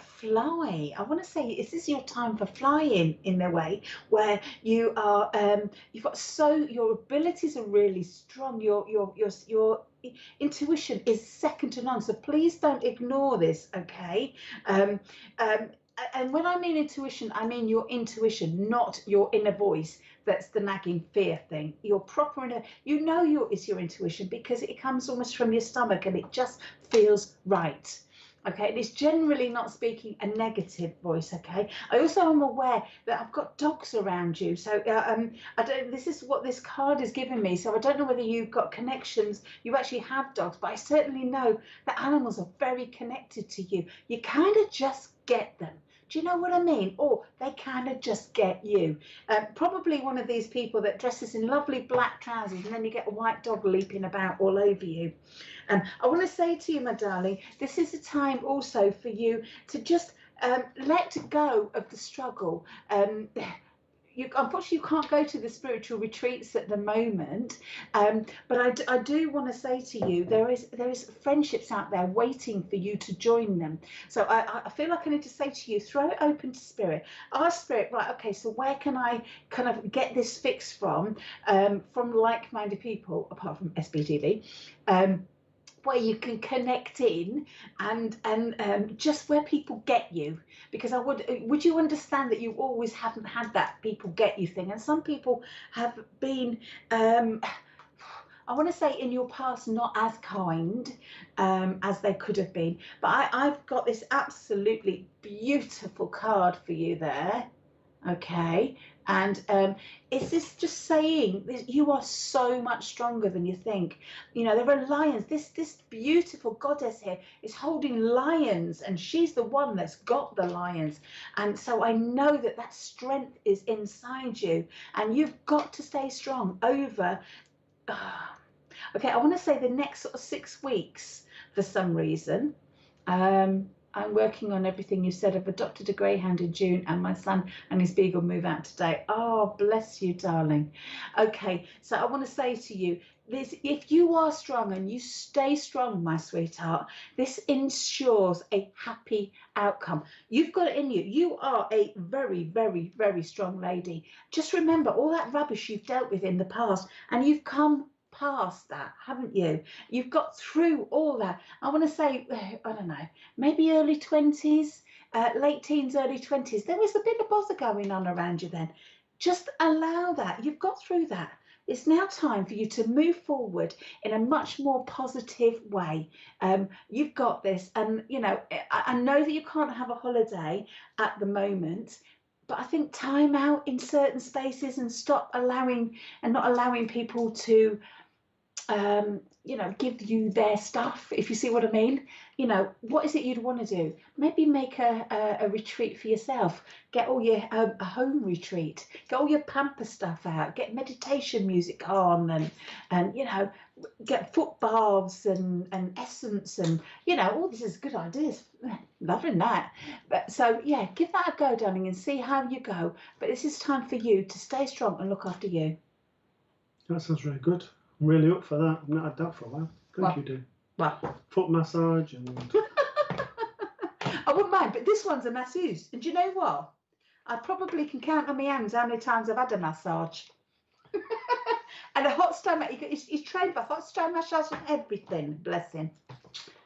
fly. I want to say, is this your time for flying in a way where you are your abilities are really strong. Your intuition is second to none. So please don't ignore this, okay? Um, um, and when I mean intuition, I mean your intuition, not your inner voice. That's the nagging fear thing. Your proper inner, it's your intuition because it comes almost from your stomach and it just feels right. Okay, and it's generally not speaking a negative voice. Okay, I also am aware that I've got dogs around you, so I don't. This is what this card is giving me. So I don't know whether you've got connections. You actually have dogs, but I certainly know that animals are very connected to you. You kind of just get them. Do you know what I mean? Or they kind of just get you. Probably one of these people that dresses in lovely black trousers and then you get a white dog leaping about all over you. I want to say to you, my darling, this is a time also for you to just let go of the struggle. Unfortunately, you can't go to the spiritual retreats at the moment, but I do want to say to you, there is friendships out there waiting for you to join them. So I feel like I need to say to you, throw it open to spirit. Ask spirit, right? Okay, so where can I kind of get this fix from like-minded people, apart from SBTV? Where you can connect in and just where people get you, because would you understand that you always haven't had that people get you thing, and some people have been I want to say in your past not as kind as they could have been, but I've got this absolutely beautiful card for you there. Okay, and is this just saying that you are so much stronger than you think? There are lions. This beautiful goddess here is holding lions, and she's the one that's got the lions. And so I know that strength is inside you, and you've got to stay strong over. Okay, I want to say the next sort of 6 weeks for some reason. I'm working on everything you said. I've adopted a greyhound in June and my son and his beagle move out today. Oh, bless you, darling. Okay, so I want to say to you, if you are strong and you stay strong, my sweetheart, this ensures a happy outcome. You've got it in you. You are a very, very, very strong lady. Just remember all that rubbish you've dealt with in the past, and you've come past that, haven't you? You've got through all that. I want to say, I don't know, maybe early 20s, late teens, early 20s. There was a bit of bother going on around you then. Just allow that. You've got through that. It's now time for you to move forward in a much more positive way. You've got this, and I know that you can't have a holiday at the moment, but I think time out in certain spaces and not allowing people to give you their stuff, if you see what I mean. What is it you'd want to do? Maybe make a retreat for yourself. Get all your a home retreat. Get all your pamper stuff out. Get meditation music on, and get foot baths and essence, and all this is good ideas. Loving that. But so yeah, give that a go, darling, and see how you go. But this is time for you to stay strong and look after you. That sounds really good. I'm really up for that. I've not had that for a while. Thank you, dear. Well, foot massage and. I wouldn't mind, but this one's a masseuse. And do you know what? I probably can count on my hands how many times I've had a massage. And a hot stone, he's trained for hot stone massage and everything. Bless him.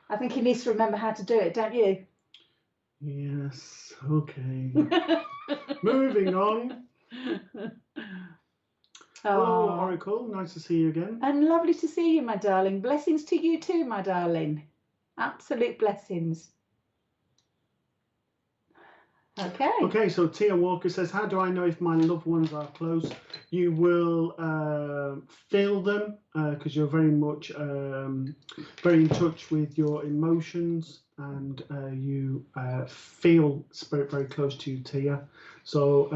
I think he needs to remember how to do it, don't you? Yes. Okay. Moving on. Hello, Oracle. Nice to see you again. And lovely to see you, my darling. Blessings to you too, my darling. Absolute blessings. Okay. Okay, so Tia Walker says, how do I know if my loved ones are close? You will feel them because you're very much very in touch with your emotions, and you feel spirit very close to you, Tia. So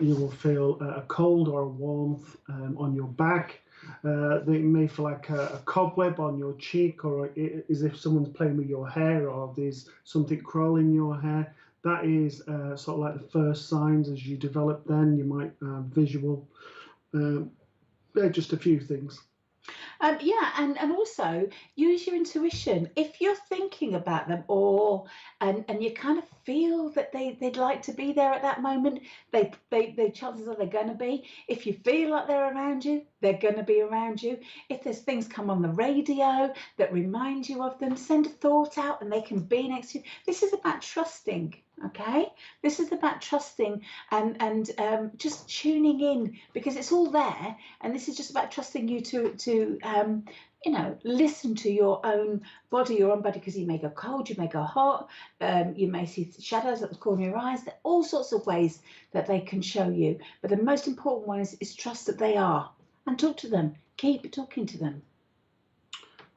you will feel a cold or a warmth on your back. They may feel like a cobweb on your cheek, or as if someone's playing with your hair, or there's something crawling in your hair. That is sort of like the first signs. As you develop, then you might visual. They're just a few things. Yeah, and also use your intuition. If you're thinking about them, or and you kind of feel that they'd like to be there at that moment, they chances are they're going to be. If you feel like they're around you, they're going to be around you. If there's things come on the radio that remind you of them, send a thought out, and they can be next to you. This is about trusting. Okay, this is about trusting and just tuning in, because it's all there, and this is just about trusting you to listen to your own body, because you may go cold, you may go hot, you may see shadows at the corner of your eyes. There are all sorts of ways that they can show you, but the most important one is trust that they are, and talk to them, keep talking to them.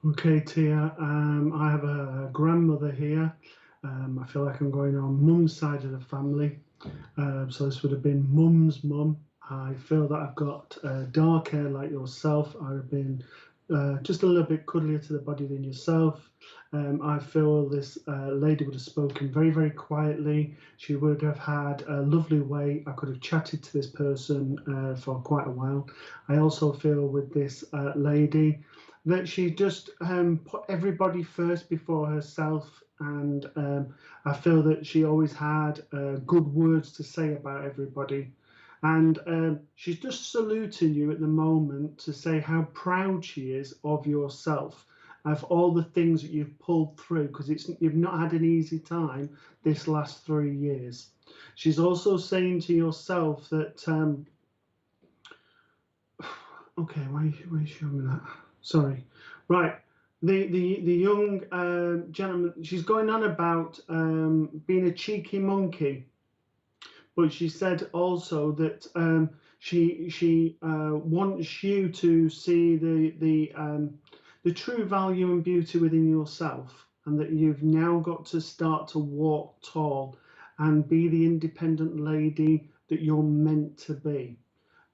Okay, Tia, I have a grandmother here. I feel like I'm going on mum's side of the family. So this would have been mum's mum. I feel that I've got dark hair like yourself. I've been just a little bit cuddlier to the body than yourself. I feel this lady would have spoken very, very quietly. She would have had a lovely way. I could have chatted to this person for quite a while. I also feel with this lady that she just put everybody first before herself, and I feel that she always had good words to say about everybody. And she's just saluting you at the moment to say how proud she is of yourself, of all the things that you've pulled through, because you've not had an easy time this last 3 years. She's also saying to yourself that, okay, why are you showing me that? Sorry. Right. The young gentleman, she's going on about being a cheeky monkey, but she said also that she wants you to see the true value and beauty within yourself, and that you've now got to start to walk tall and be the independent lady that you're meant to be.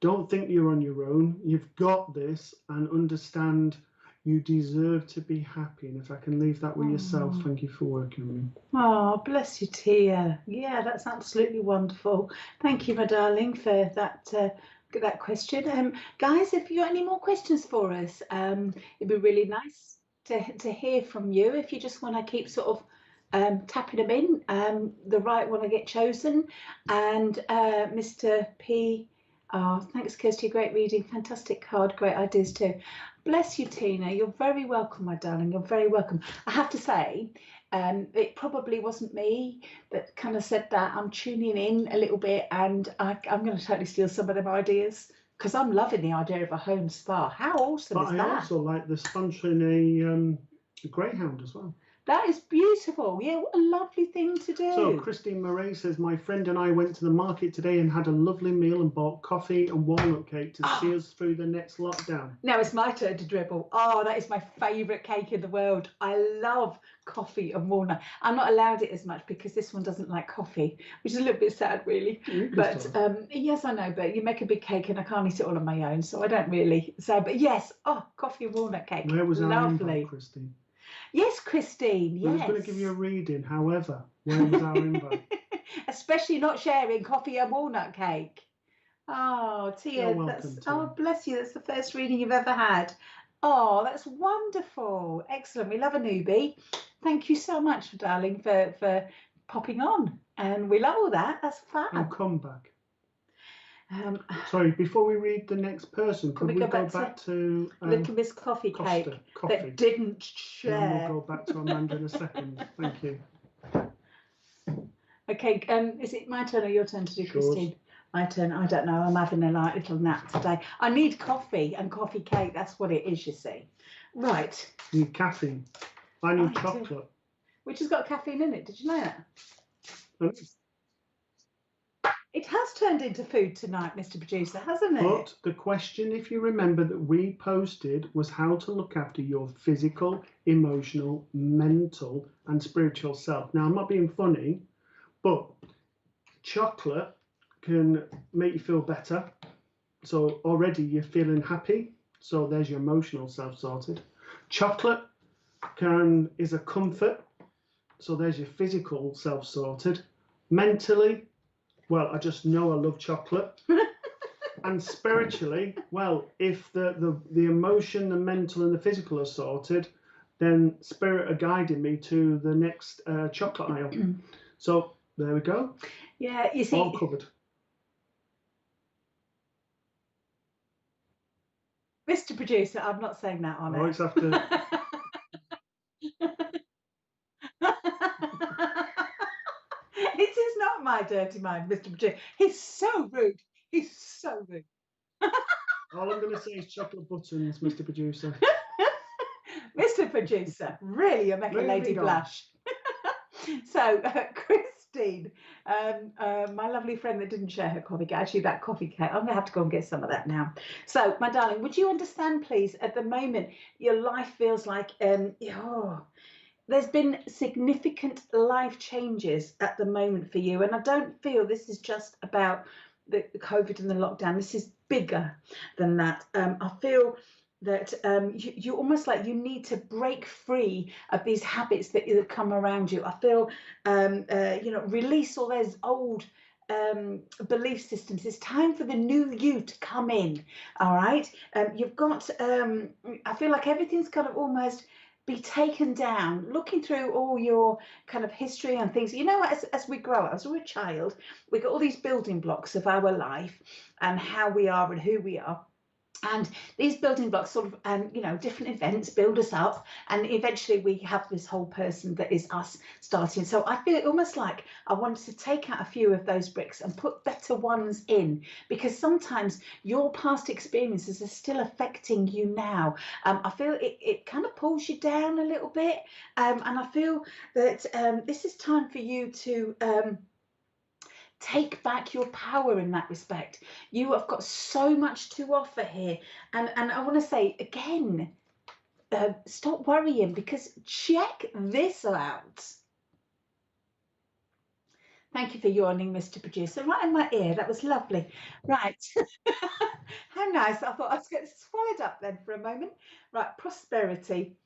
Don't think you're on your own. You've got this, and understand you deserve to be happy. And if I can leave that with yourself, thank you for working with me. Oh, bless you, Tia. Yeah, that's absolutely wonderful. Thank you, my darling, for that question. Guys, if you got any more questions for us, it'd be really nice to hear from you. If you just want to keep sort of tapping them in, the right one will get chosen. And Mr. P. Oh, thanks, Kirsty. Great reading, fantastic card, great ideas too. Bless you, Tina. You're very welcome, my darling. You're very welcome. I have to say, it probably wasn't me that kind of said that. I'm tuning in a little bit, and I'm going to totally steal some of them ideas, because I'm loving the idea of a home spa. How awesome is that? I also like the sponsoring a greyhound as well. That is beautiful. Yeah, what a lovely thing to do. So Christine Murray says, my friend and I went to the market today and had a lovely meal and bought coffee and walnut cake to see us through the next lockdown. Now it's my turn to dribble. Oh, that is my favourite cake in the world. I love coffee and walnut. I'm not allowed it as much because this one doesn't like coffee, which is a little bit sad, really. But yes, I know, but you make a big cake and I can't eat it all on my own, so I don't really. So, but yes, coffee and walnut cake. Where was lovely. Our invite, Christine? Yes, Christine, yes. I was going to give you a reading, however, where was our invite? Especially not sharing coffee and walnut cake. Oh, Tia, welcome, Tia. Oh, bless you, that's the first reading you've ever had. Oh, that's wonderful. Excellent. We love a newbie. Thank you so much, darling, for popping on. And we love all that. That's fun. I'll come back. Sorry, before we read the next person, could we go back to Little Miss Coffee Cake that didn't share? And we'll go back to Amanda in a second. Thank you. Okay, is it my turn or your turn to do, Christine? My turn. I don't know. I'm having a little nap today. I need coffee and coffee cake. That's what it is, you see. Right. You need caffeine. I need chocolate. Which has got caffeine in it. Did you know that? It has turned into food tonight, Mr. Producer, hasn't it? But the question, if you remember, that we posted was how to look after your physical, emotional, mental, and spiritual self. Now, I'm not being funny, but chocolate can make you feel better. So already you're feeling happy. So there's your emotional self sorted. Chocolate is a comfort. So there's your physical self sorted. Mentally, well, I just know I love chocolate. And spiritually, well, if the emotion, the mental, and the physical are sorted, then spirit are guiding me to the next chocolate aisle. So there we go. Yeah, you see, all covered. Mr. Producer, I'm not saying that on Always air. have to. It is not my dirty mind, Mr. Producer. He's so rude. He's so rude. All I'm going to say is chocolate buttons, Mr. Producer. Mr. Producer, really, you're making Lady blush. So, Christine, my lovely friend that didn't share her coffee cake, actually that coffee cake, I'm going to have to go and get some of that now. So, my darling, would you understand, please, at the moment, your life feels like, there's been significant life changes at the moment for you. And I don't feel this is just about the COVID and the lockdown. This is bigger than that. I feel that you almost like you need to break free of these habits that come around you. I feel, release all those old belief systems. It's time for the new you to come in. All right. You've got, I feel like everything's kind of almost be taken down, looking through all your kind of history and things. You know, as we grow up, as we're a child, we got all these building blocks of our life and how we are and who we are. And these building blocks sort of, different events build us up. And eventually we have this whole person that is us starting. So I feel almost like I wanted to take out a few of those bricks and put better ones in, because sometimes your past experiences are still affecting you now. I feel it kind of pulls you down a little bit. And I feel that this is time for you to take back your power in that respect. You have got so much to offer here. And I want to say again, stop worrying, because check this out. Thank you for yawning, Mr. Producer, right in my ear. That was lovely. Right. How nice. I thought I was getting swallowed up then for a moment. Right, prosperity.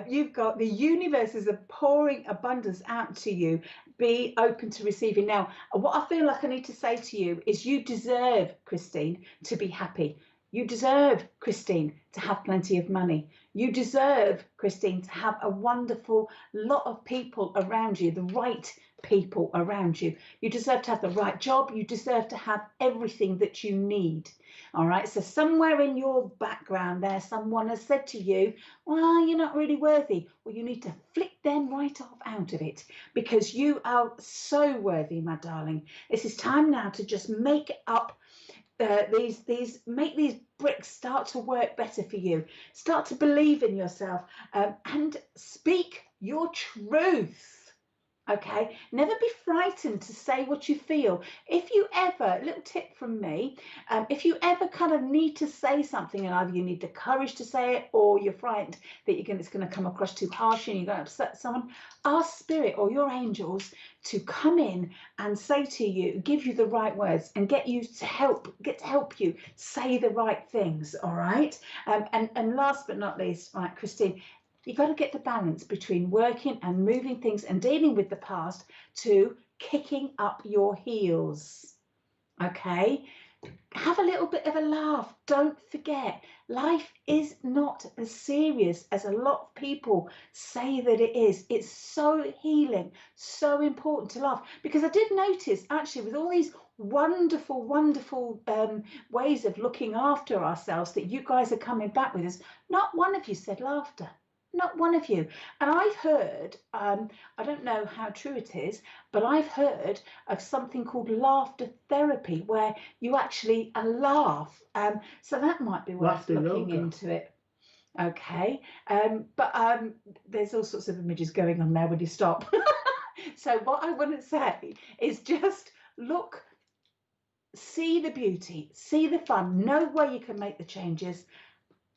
You've got the universe is pouring abundance out to you. Be open to receiving. Now, what I feel like I need to say to you is you deserve, Christine, to be happy. You deserve, Christine, to have plenty of money. You deserve, Christine, to have a wonderful lot of people around you, the right people around you. You deserve to have the right job. You deserve to have everything that you need. All right. So somewhere in your background there, someone has said to you, well, you're not really worthy. Well, you need to flick them right off out of it, because you are so worthy, my darling. This is time now to just make up make these bricks start to work better for you. Start to believe in yourself and speak your truth. Okay, never be frightened to say what you feel. If you ever, little tip from me, if you ever kind of need to say something, and either you need the courage to say it, or you're frightened that it's going to come across too harsh and you're going to upset someone, ask spirit or your angels to come in and say to you, give you the right words, and get to help you say the right things. All right, and last but not least, right, Christine, you've got to get the balance between working and moving things and dealing with the past to kicking up your heels. Okay? Have a little bit of a laugh. Don't forget, life is not as serious as a lot of people say that it is. It's so healing, so important to laugh. Because I did notice, actually, with all these wonderful, wonderful ways of looking after ourselves that you guys are coming back with us, not one of you said laughter. Not one of you. And I've heard, I don't know how true it is, but I've heard of something called laughter therapy, where you actually laugh. So that might be worth Laughter looking yoga. into it. Okay. But there's all sorts of images going on there when you stop. So what I want to say is just look, see the beauty, see the fun, know where you can make the changes,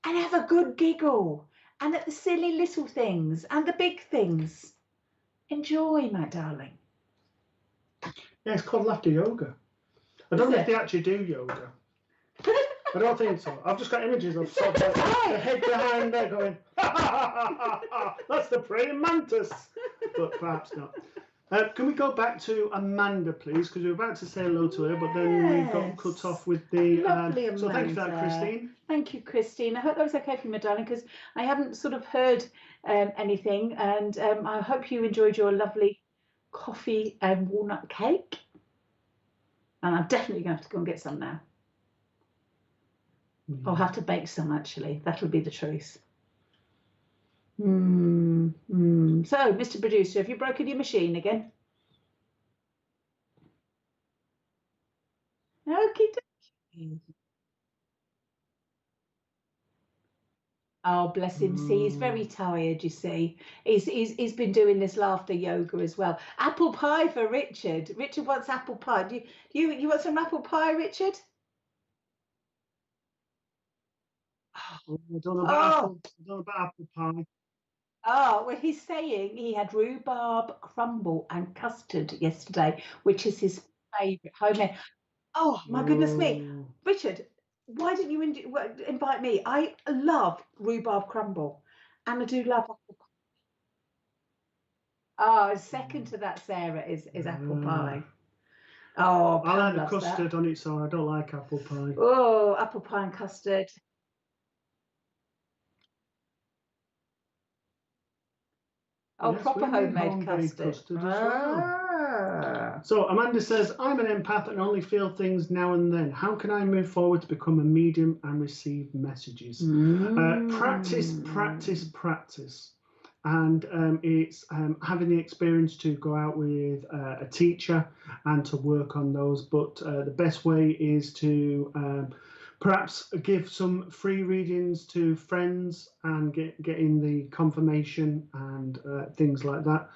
and have a good giggle. And at the silly little things and the big things. Enjoy, my darling. Yeah, it's called laughter yoga. I don't know if they actually do yoga. I don't think so. I've just got images of sort of the head behind there going, ha ha ha ha ha. That's the praying mantis. But perhaps not. Can we go back to Amanda, please? Because we were about to say hello to her, but then we got cut off with the. Lovely Amanda. So thank you for that, Christine. Thank you, Christine. I hope that was okay for you, my darling, because I haven't sort of heard anything, and I hope you enjoyed your lovely coffee and walnut cake. And I'm definitely going to have to go and get some now. I'll have to bake some, actually. That'll be the truth. So, Mr. Producer, have you broken your machine again? Okie dokie. Oh, bless him. See, he's very tired, you see. He's been doing this laughter yoga as well. Apple pie for Richard. Richard wants apple pie. Do you want some apple pie, Richard? I don't know about apple pie. Oh, well, he's saying he had rhubarb crumble and custard yesterday, which is his favourite homemade. Oh, my goodness me. Richard, why didn't you invite me? I love rhubarb crumble, and I do love apple pie. Oh, second to that, Sarah, is apple pie. Oh, I like the custard on it, so I don't like apple pie. Oh, apple pie and custard. Oh, yes, proper homemade custard as well. So Amanda says, I'm an empath and only feel things now and then. How can I move forward to become a medium and receive messages? Practice, practice, practice. And it's having the experience to go out with a teacher and to work on those. But the best way is to perhaps give some free readings to friends and getting the confirmation and things like that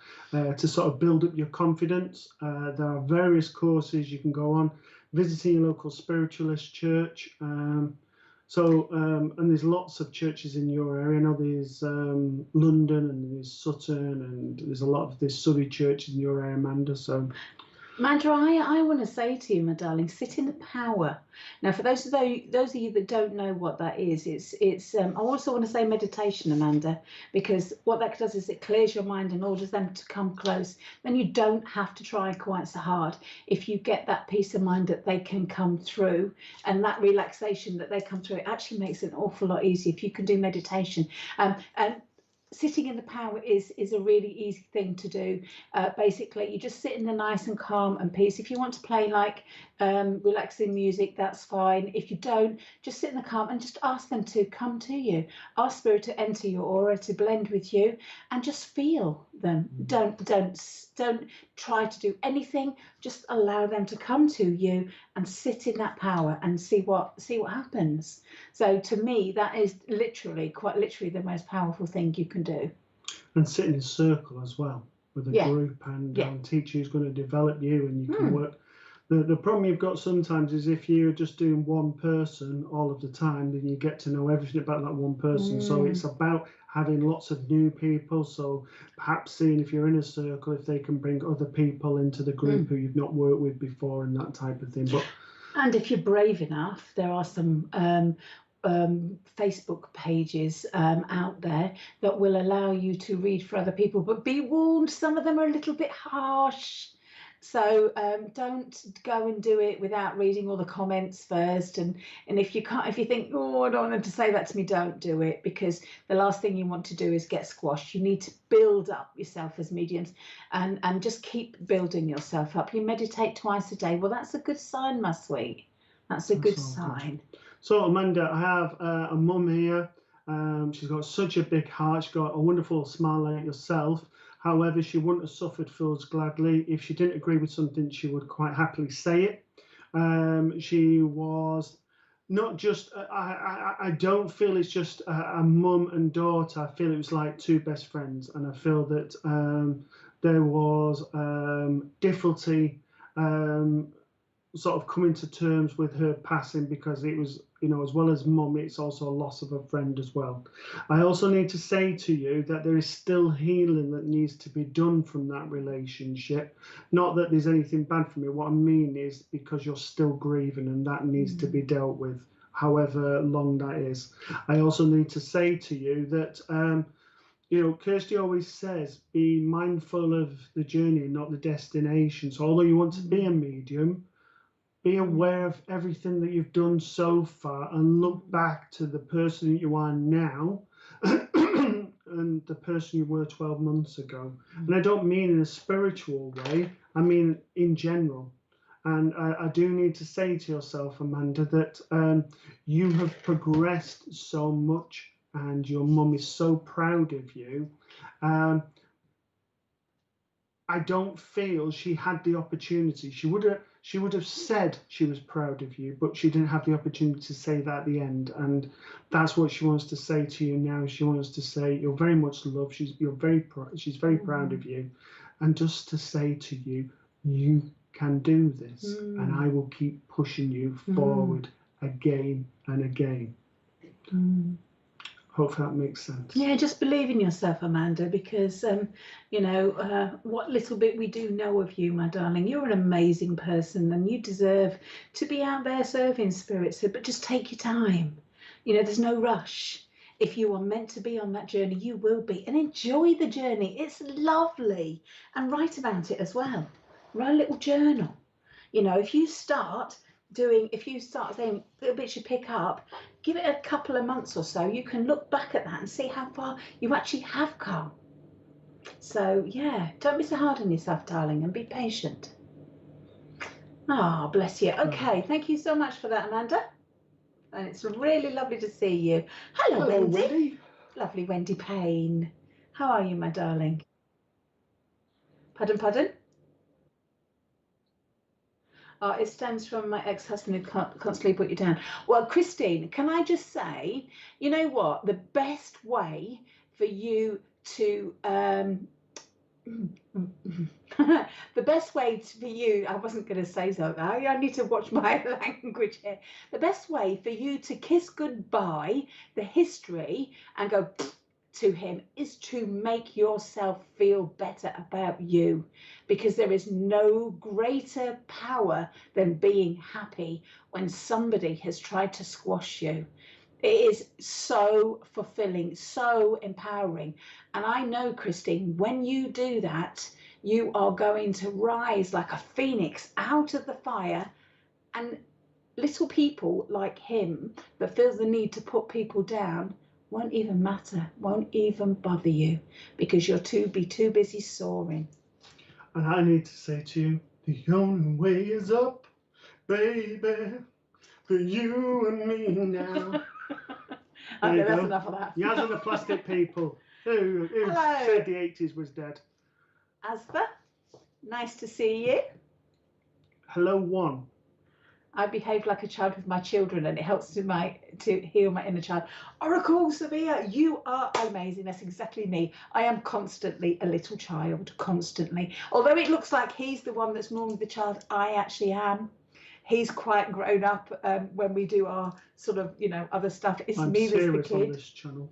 to sort of build up your confidence. There are various courses you can go on, visiting your local spiritualist church. And there's lots of churches in your area. I know there's London and there's Sutton and there's a lot of there's Surrey churches in your area, Amanda. So. Mandra, I want to say to you, my darling, sit in the power. Now, for those of you that don't know what that is, it's. I also want to say meditation, Amanda, because what that does is it clears your mind and orders them to come close. Then you don't have to try quite so hard. If you get that peace of mind that they can come through and that relaxation that they come through, it actually makes it an awful lot easier if you can do meditation. And sitting in the power is a really easy thing to do. Basically, you just sit in the nice and calm and peace. If you want to play like relaxing music, that's fine. If you don't, just sit in the calm and just ask them to come to you. Ask spirit to enter your aura, to blend with you, and just feel them. Don't try to do anything. Just allow them to come to you and sit in that power and see what happens. So to me, that is quite literally the most powerful thing you can do. And sit in a circle as well with a group and teacher who's going to develop you, and you can work. The problem you've got sometimes is if you're just doing one person all of the time, then you get to know everything about that one person. So it's about having lots of new people. So perhaps seeing if you're in a circle, if they can bring other people into the group who you've not worked with before and that type of thing. And if you're brave enough, there are some Facebook pages out there that will allow you to read for other people. But be warned, some of them are a little bit harsh. So don't go and do it without reading all the comments first. And if you think, oh, I don't want them to say that to me, don't do it, because the last thing you want to do is get squashed. You need to build up yourself as mediums and just keep building yourself up. You meditate twice a day. Well, that's a good sign, my sweet. That's a good sign. So, Amanda, I have a mum here. She's got such a big heart. She's got a wonderful smile like yourself. However, she wouldn't have suffered fools gladly. If she didn't agree with something, she would quite happily say it. She was not just, I don't feel it's just a mum and daughter. I feel it was like two best friends. And I feel that there was difficulty sort of coming to terms with her passing, because it was, as well as mum, it's also a loss of a friend as well. I also need to say to you that there is still healing that needs to be done from that relationship. Not that there's anything bad from it. What I mean is because you're still grieving, and that needs to be dealt with, however long that is. I also need to say to you that you know, Kirsty always says, be mindful of the journey, not the destination. So although you want to be a medium, be aware of everything that you've done so far and look back to the person that you are now and the person you were 12 months ago. And I don't mean in a spiritual way, I mean in general. And I do need to say to yourself, Amanda, that you have progressed so much and your mum is so proud of you. I don't feel she had the opportunity. She would have said she was proud of you, but she didn't have the opportunity to say that at the end. And that's what she wants to say to you now. She wants to say you're very much loved. She's very proud of you, and just to say to you, you can do this, and I will keep pushing you forward again and again. Hopefully that makes sense. Yeah, just believe in yourself, Amanda, because, you know, what little bit we do know of you, my darling, you're an amazing person and you deserve to be out there serving spirits. But just take your time. You know, there's no rush. If you are meant to be on that journey, you will be. And enjoy the journey. It's lovely. And write about it as well. Write a little journal. You know, if you start saying little bits you pick up, give it a couple of months or so, you can look back at that and see how far you actually have come. So yeah, don't be so hard on yourself, darling, and be patient. Oh, bless you. Okay, thank you so much for that, Amanda. And it's really lovely to see you. Hello, Wendy. Lovely Wendy Payne. How are you, my darling? Pardon? It stems from my ex-husband who constantly put you down. Well, Christine, can I just say, you know what? The best way for you to the best way for you, I wasn't going to say so. I need to watch my language here. The best way for you to kiss goodbye the history and go to him is to make yourself feel better about you, because there is no greater power than being happy when somebody has tried to squash you. It is so fulfilling, so empowering. And I know, Christine, when you do that, you are going to rise like a phoenix out of the fire. And little people like him that feels the need to put people down won't even matter, won't even bother you, because you're too busy soaring. And I need to say to you, the only way is up, baby, for you and me now. Okay, that's enough of that. Yaz and the Plastic People. Who said the 80s was dead? Asper, nice to see you. Hello, one. I behave like a child with my children, and it helps to heal my inner child. Oracle Sevilla, you are amazing. That's exactly me. I am constantly a little child, constantly. Although it looks like he's the one that's normally the child, I actually am. He's quite grown up when we do our sort of, you know, other stuff. It's me that's the kid. On this channel.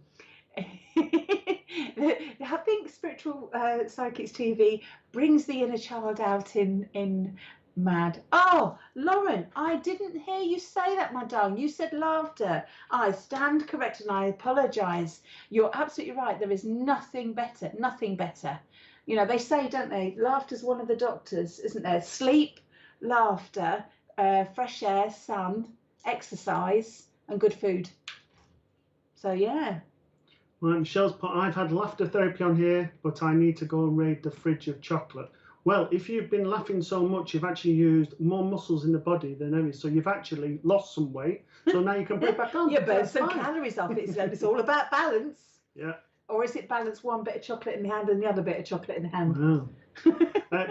I think Spiritual Psychics TV brings the inner child out in Mad. Oh, Lauren, I didn't hear you say that, my darling. You said laughter. I stand corrected and I apologise. You're absolutely right. There is nothing better, nothing better. You know, they say, don't they, laughter's one of the doctors, isn't there? Sleep, laughter, fresh air, sun, exercise, and good food. So, yeah. Right, Michelle's put, I've had laughter therapy on here, but I need to go and raid the fridge of chocolate. Well, if you've been laughing so much, you've actually used more muscles in the body than ever. So you've actually lost some weight. So now you can put it back on. You burn some calories off it. So it's all about balance. Yeah. Or is it balance one bit of chocolate in the hand and the other bit of chocolate in the hand? Wow.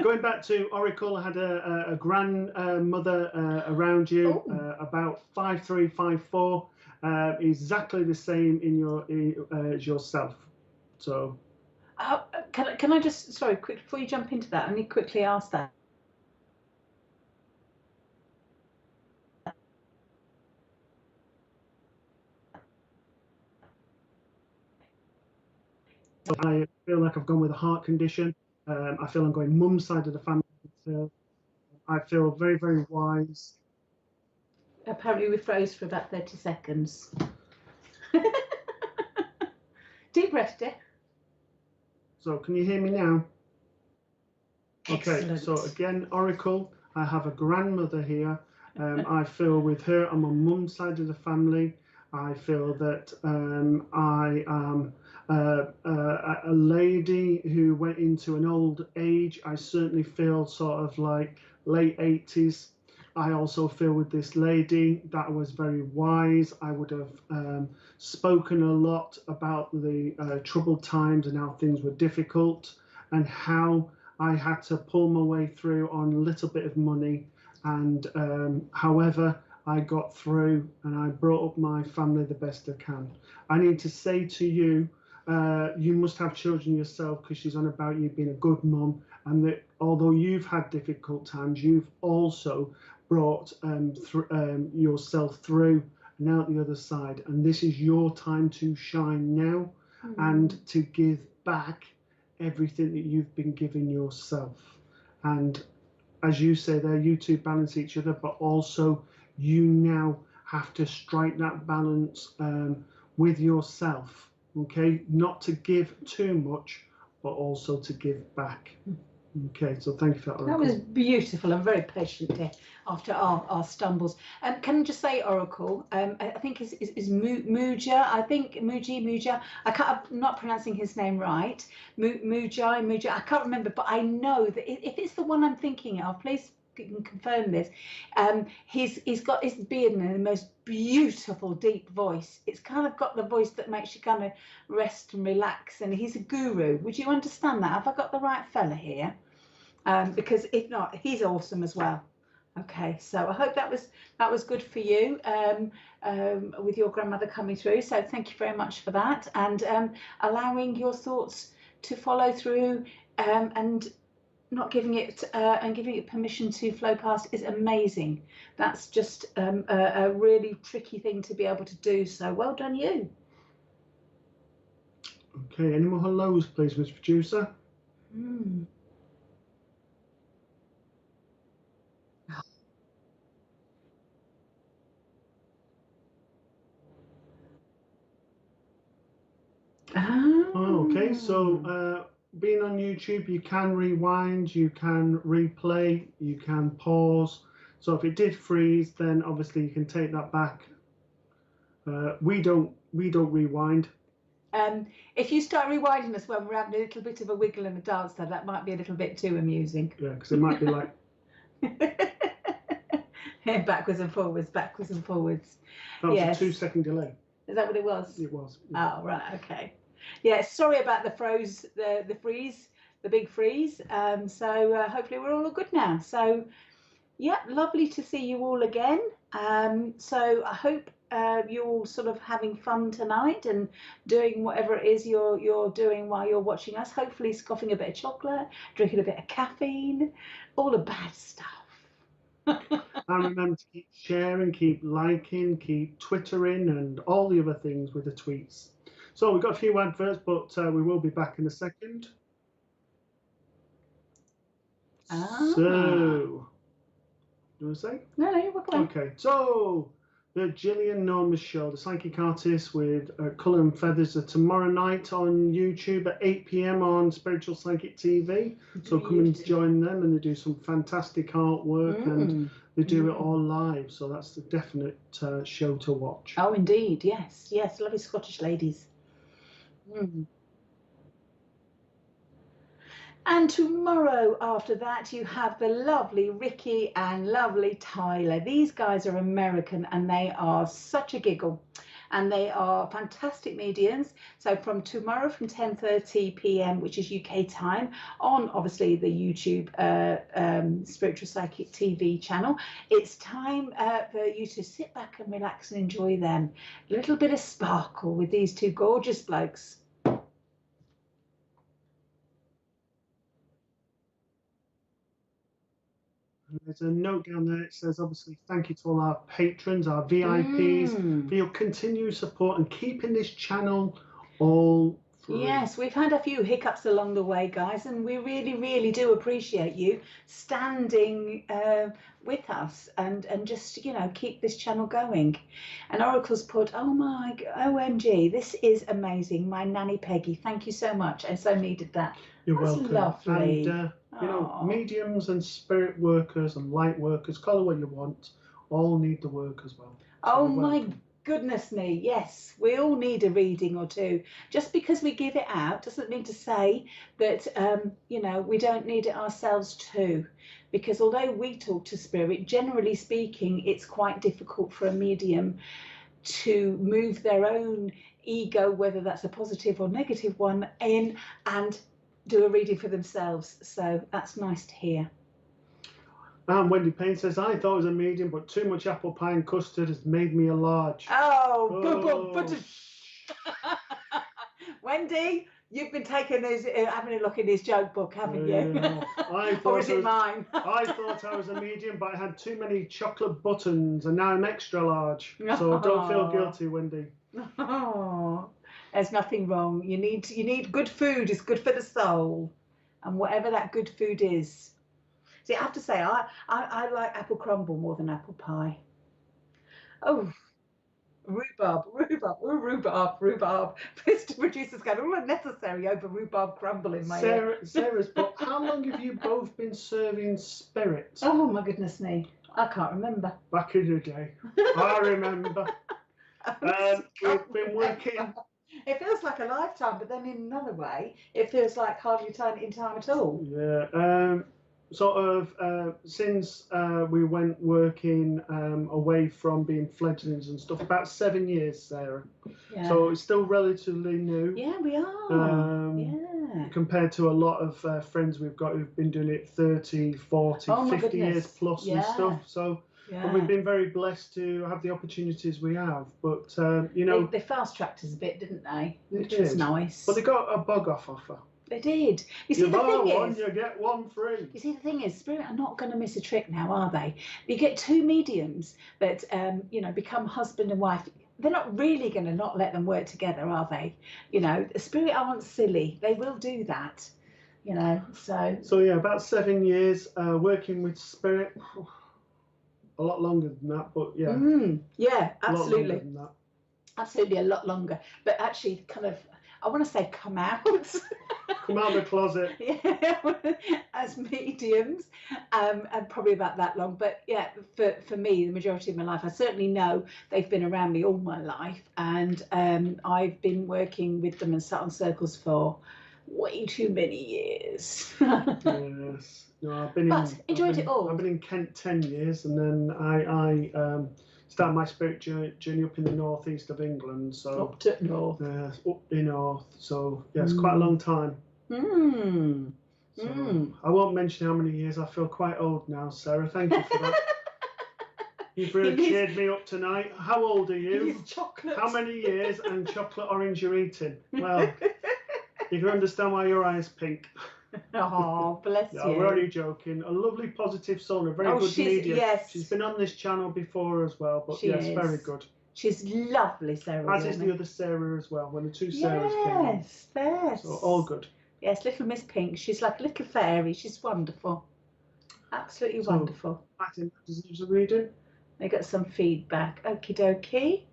Going back to Oracle, I had a grandmother around you, about 5'3", 5'4", exactly the same as yourself. So. Can I just, sorry, quick before you jump into that, I need to quickly ask that. I feel like I've gone with a heart condition. I feel I'm going mum's side of the family. I feel very, very wise. Apparently we froze for about 30 seconds. Deep breath, dear. So can you hear me now? Okay, Excellent. so again, Oracle, I have a grandmother here. I feel with her on my mum's side of the family. I feel that I am a lady who went into an old age. I certainly feel sort of like late 80s. I also feel with this lady that I was very wise. I would have spoken a lot about the troubled times and how things were difficult and how I had to pull my way through on a little bit of money. And however, I got through and I brought up my family the best I can. I need to say to you, you must have children yourself, because she's on about you being a good mum, and that although you've had difficult times, you've also brought yourself through and out the other side. And this is your time to shine now and to give back everything that you've been giving yourself. And as you say there, you two balance each other, but also you now have to strike that balance with yourself, okay? Not to give too much, but also to give back. Okay, so thank you for that, Oracle. That was beautiful and very patient there after our stumbles. Can I just say, Oracle, I think is Muja, I think Muja, I'm not pronouncing his name right, Muja, I can't remember, but I know that if it's the one I'm thinking of, please can confirm this. He's got his beard and the most beautiful deep voice. It's kind of got the voice that makes you kind of rest and relax, and he's a guru. Would you understand that? Have I got the right fella here? Because if not, he's awesome as well. Okay, so I hope that was good for you with your grandmother coming through. So thank you very much for that, and allowing your thoughts to follow through and not giving it and giving it permission to flow past is amazing. That's just a really tricky thing to be able to do. So well done, you. Okay, any more hellos, please, Mr. Producer? Okay, so being on YouTube, you can rewind, you can replay, you can pause. So if it did freeze, then obviously you can take that back. We don't rewind. If you start rewinding us when we're having a little bit of a wiggle and a dance, though, that might be a little bit too amusing. Yeah, because it might be like backwards and forwards, backwards and forwards. That was a 2-second delay. Is that what it was? It was. Yeah. Oh, right, okay. Yeah, sorry about the freeze, the big freeze. So hopefully we're all good now. So yeah, lovely to see you all again. So I hope you're all sort of having fun tonight and doing whatever it is you're doing while you're watching us. Hopefully scoffing a bit of chocolate, drinking a bit of caffeine, all the bad stuff. And remember to keep sharing, keep liking, keep twittering, and all the other things with the tweets. So we've got a few adverts, but we will be back in a second. So, do you want to say? No, you're welcome. Okay, so the Gillian Norma show, the psychic artist with Colour and Feathers, are tomorrow night on YouTube at 8 p.m. on Spiritual Psychic TV. So come and join them, and they do some fantastic artwork and they do it all live. So that's the definite show to watch. Oh, indeed, yes, lovely Scottish ladies. And tomorrow after that, you have the lovely Ricky and lovely Tyler. These guys are American and they are such a giggle. And they are fantastic mediums. So from tomorrow from 10:30 p.m, which is UK time, on obviously the YouTube Spiritual Psychic TV channel, it's time for you to sit back and relax and enjoy them. A little bit of sparkle with these two gorgeous blokes. And there's a note down there. It says, obviously, thank you to all our patrons, our VIPs, for your continued support and keeping this channel all for real. Yes, we've had a few hiccups along the way, guys, and we really, really do appreciate you standing with us and just, you know, keep this channel going. And Oracle's put, oh my, OMG, this is amazing. My nanny Peggy, thank you so much. I so needed that. You're That's welcome. lovely. And, you know, Aw. mediums and spirit workers and light workers, call it what you want, all need the work as well. So Oh you're my welcome. goodness me, yes, we all need a reading or two. Just because we give it out doesn't mean to say that, you know, we don't need it ourselves too. Because although we talk to spirit, generally speaking, it's quite difficult for a medium to move their own ego, whether that's a positive or negative one, in and do a reading for themselves. So that's nice to hear. And Wendy Payne says, I thought it was a medium, but too much apple pie and custard has made me a large. Oh, Oh. Wendy, you've been taking his, having a look in his joke book, haven't you? Yeah. I Or thought is it mine? I thought I was a medium, but I had too many chocolate buttons, and now I'm extra large. So don't feel guilty, Wendy. Oh, there's nothing wrong. You need good food. It's good for the soul, and whatever that good food is. See, I have to say, I like apple crumble more than apple pie. Oh, rhubarb. Oh, rhubarb. Mr. Producer's going, all unnecessary over rhubarb crumble in my ear. Sarah's book, how long have you both been serving spirit? Oh, my goodness me. I can't remember. Back in the day. I remember. We've been working. It feels like a lifetime, but then in another way, it feels like hardly in time at all. Yeah. Sort of since we went working away from being fledglings and stuff, about 7 years, Sarah. Yeah. So it's still relatively new. Yeah, we are. Yeah. Compared to a lot of friends we've got who've been doing it 30, 40, Oh, my 50 years goodness. plus and Yeah. stuff. So Yeah. and we've been very blessed to have the opportunities we have. But, you know, They fast-tracked us a bit, didn't they? They It was did. nice. But they got a bug-off offer. They did. You see, You the buy thing one, is, you get one free. you see, the thing is, Spirit are not going to miss a trick now, are they? You get two mediums that, you know, become husband and wife. They're not really going to not let them work together, are they? You know, Spirit aren't silly. They will do that. You know, so. So yeah, about 7 years working with spirit. A lot longer than that, but yeah. Yeah, A lot absolutely. longer than that. Absolutely, a lot longer. But actually, kind of, I want to say, come out. Come out of the closet. Yeah, as mediums, and probably about that long. But yeah, for me, the majority of my life, I certainly know they've been around me all my life, and I've been working with them and sat on circles for way too many years. Yes. No, I've been enjoyed it all. I've been in Kent 10 years, and then I started my spirit journey up in the northeast of England. So up to north. Up the north. So yeah, it's quite a long time. So I won't mention how many years. I feel quite old now, Sarah. Thank you for that. You've really cheered me up tonight. How old are you? Chocolate. How many years and chocolate orange you're eating? Well, you can understand why your eye's pink. Oh, bless you. We're only joking. A lovely, positive soul, a very good medium. Yes. She's been on this channel before as well, but yes, very good. She's lovely, Sarah. As is the other Sarah as well, when the two Sarahs came in. Yes. So all good. Yes, little Miss Pink. She's like a little fairy. She's wonderful. Absolutely wonderful. I think that deserves a reading. They got some feedback. Okie dokie.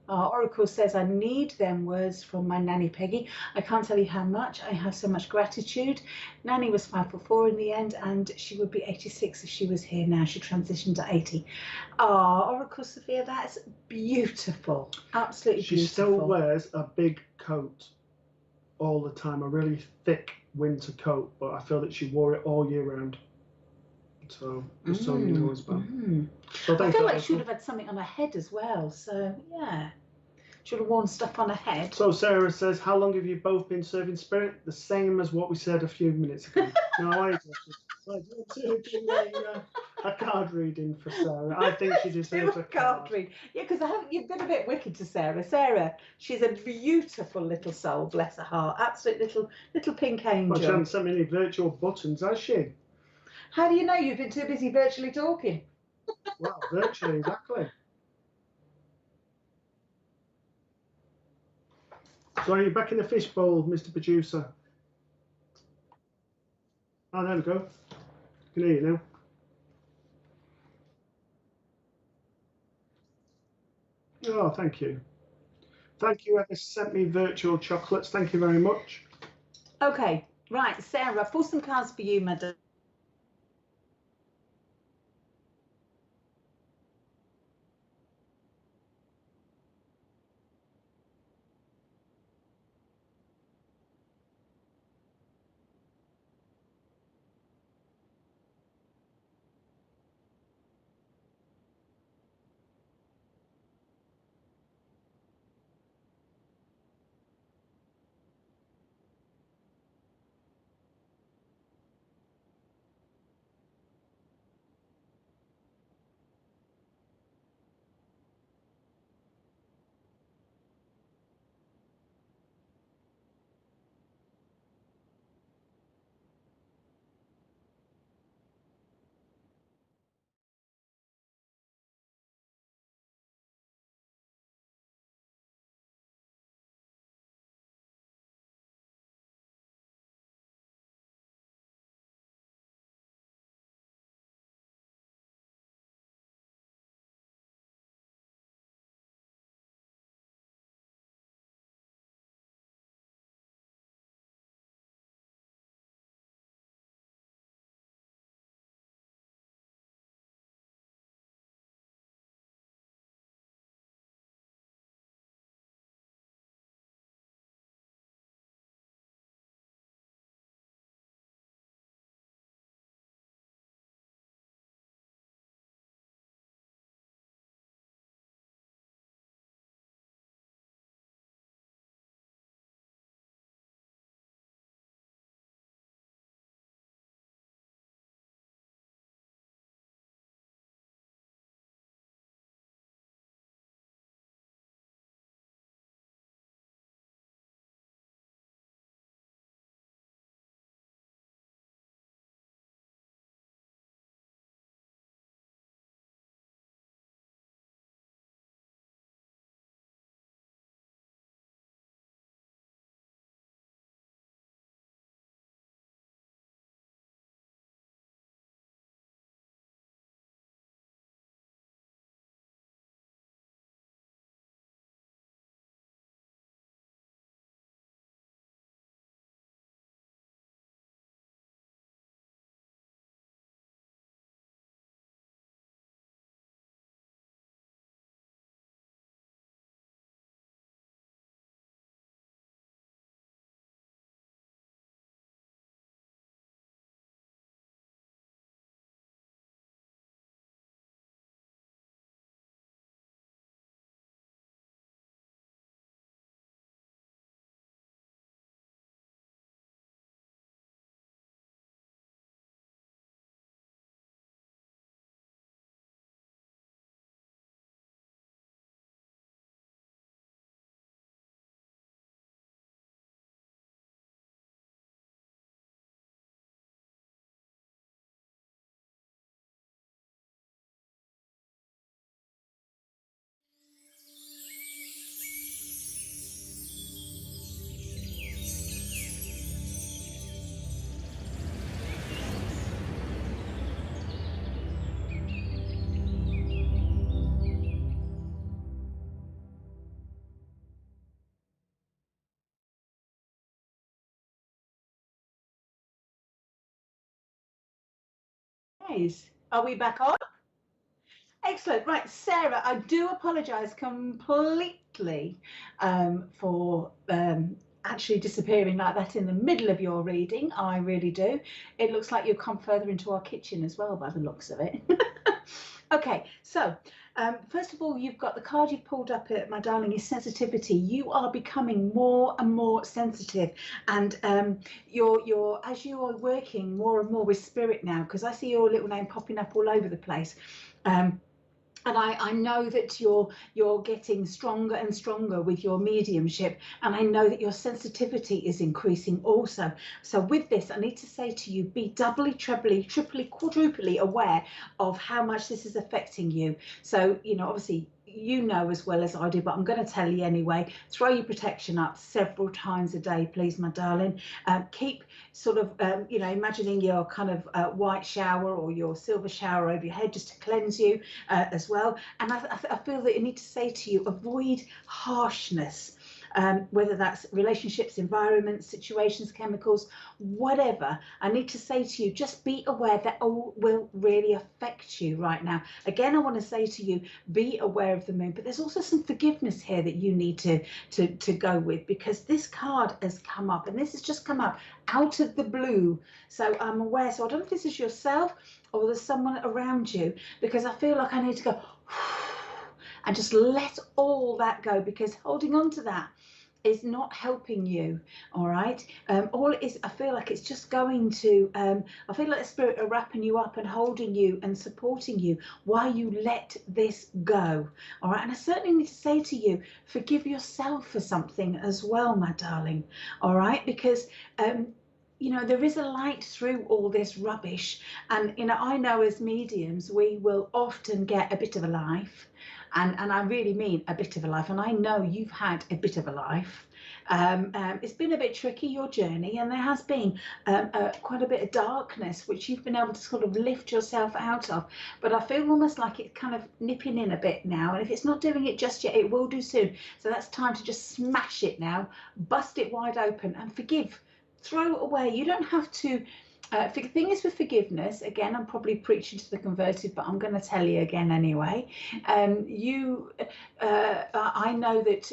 Oracle says, I need them words from my nanny Peggy. I can't tell you how much. I have so much gratitude. Nanny was 5'4" in the end, and she would be 86 if she was here now. She transitioned to 80. Oracle Sophia, that's beautiful. Absolutely beautiful. She still wears a big coat all the time, a really thick winter coat, but I feel that she wore it all year round. So just so you know as well. So I feel like she would have had something on her head as well. So yeah, she would have worn stuff on her head. So Sarah says, how long have you both been serving spirit? The same as what we said a few minutes ago. No, I a card reading for Sarah. I think she deserves a card reading. Yeah, because you've been a bit wicked to Sarah. Sarah, she's a beautiful little soul, bless her heart. Absolute little pink angel. Well, she hasn't sent me any virtual buttons, has she? How do you know? You've been too busy virtually talking. Well, virtually, exactly. So are you back in the fishbowl, Mr. Producer? Oh, there we go. I can hear you now. Oh, thank you. Thank you, whoever sent me virtual chocolates. Thank you very much. Okay, right, Sarah, pull some cards for you, madam. Guys, are we back on? Excellent. Right, Sarah, I do apologise completely for actually disappearing like that in the middle of your reading. I really do. It looks like you've come further into our kitchen as well by the looks of it. Okay, so first of all, you've got the card you've pulled up, my darling, is sensitivity. You are becoming more and more sensitive, and you're as you are working more and more with spirit now, because I see your little name popping up all over the place. And I know that you're getting stronger and stronger with your mediumship, and I know that your sensitivity is increasing also. So with this, I need to say to you, be doubly, trebly, triply, quadruply aware of how much this is affecting you. So, you know, obviously you know as well as I do, but I'm going to tell you anyway, throw your protection up several times a day, please, my darling. Keep sort of, imagining your kind of white shower or your silver shower over your head just to cleanse you as well. And I feel that you need to say to you, avoid harshness. Whether that's relationships, environments, situations, chemicals, whatever. I need to say to you, just be aware that all will really affect you right now. Again, I want to say to you, be aware of the moon, but there's also some forgiveness here that you need to go with, because this card has come up, and this has just come up out of the blue. So I'm aware. So I don't know if this is yourself or there's someone around you, because I feel like I need to go and just let all that go, because holding on to that is not helping you. All right. All it is, I feel like it's just going to, I feel like the spirit are wrapping you up and holding you and supporting you while you let this go. All right. And I certainly need to say to you, forgive yourself for something as well, my darling. All right. Because, there is a light through all this rubbish. And, I know as mediums, we will often get a bit of a life. And I really mean a bit of a life. And I know you've had a bit of a life. It's been a bit tricky, your journey, and there has been quite a bit of darkness, which you've been able to sort of lift yourself out of. But I feel almost like it's kind of nipping in a bit now. And if it's not doing it just yet, it will do soon. So that's time to just smash it now, bust it wide open and forgive. Throw it away. You don't have to. The thing is with forgiveness, again, I'm probably preaching to the converted, but I'm going to tell you again anyway. I know that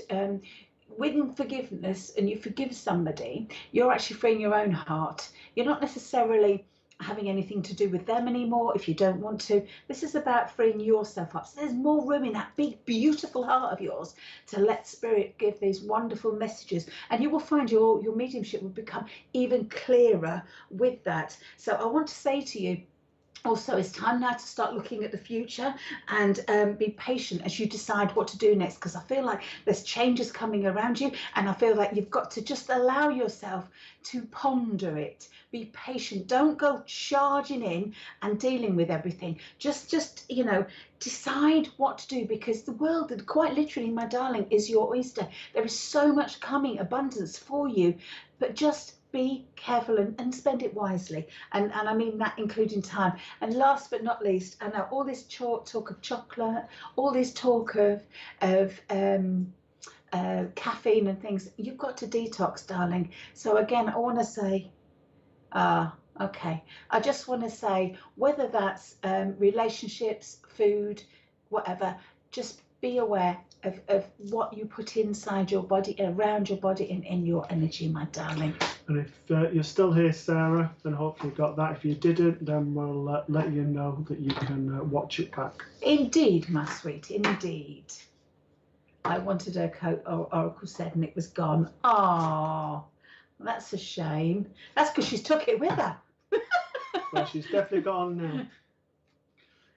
with forgiveness, and you forgive somebody, you're actually freeing your own heart. You're not necessarily having anything to do with them anymore if you don't want to. This is about freeing yourself up. So there's more room in that big, beautiful heart of yours to let spirit give these wonderful messages, and you will find your mediumship will become even clearer with that. So I want to say to you, also, it's time now to start looking at the future and be patient as you decide what to do next, because I feel like there's changes coming around you, and I feel like you've got to just allow yourself to ponder it. Be patient. Don't go charging in and dealing with everything. Just decide what to do, because the world, quite literally, my darling, is your oyster. There is so much coming, abundance for you, but just be careful and spend it wisely, and I mean that including time. And last but not least, I know all this talk of chocolate, all this talk of caffeine and things, you've got to detox, darling. So again, I want to say, okay, I just want to say, whether that's relationships, food, whatever, just be aware of what you put inside your body, around your body, and in your energy, my darling. And if you're still here, Sarah, then hopefully you got that. If you didn't, then we'll let you know that you can watch it back. Indeed, my sweet, indeed. I wanted her coat, Oracle said, and it was gone. Ah, that's a shame. That's because she's took it with her. Well, she's definitely gone now.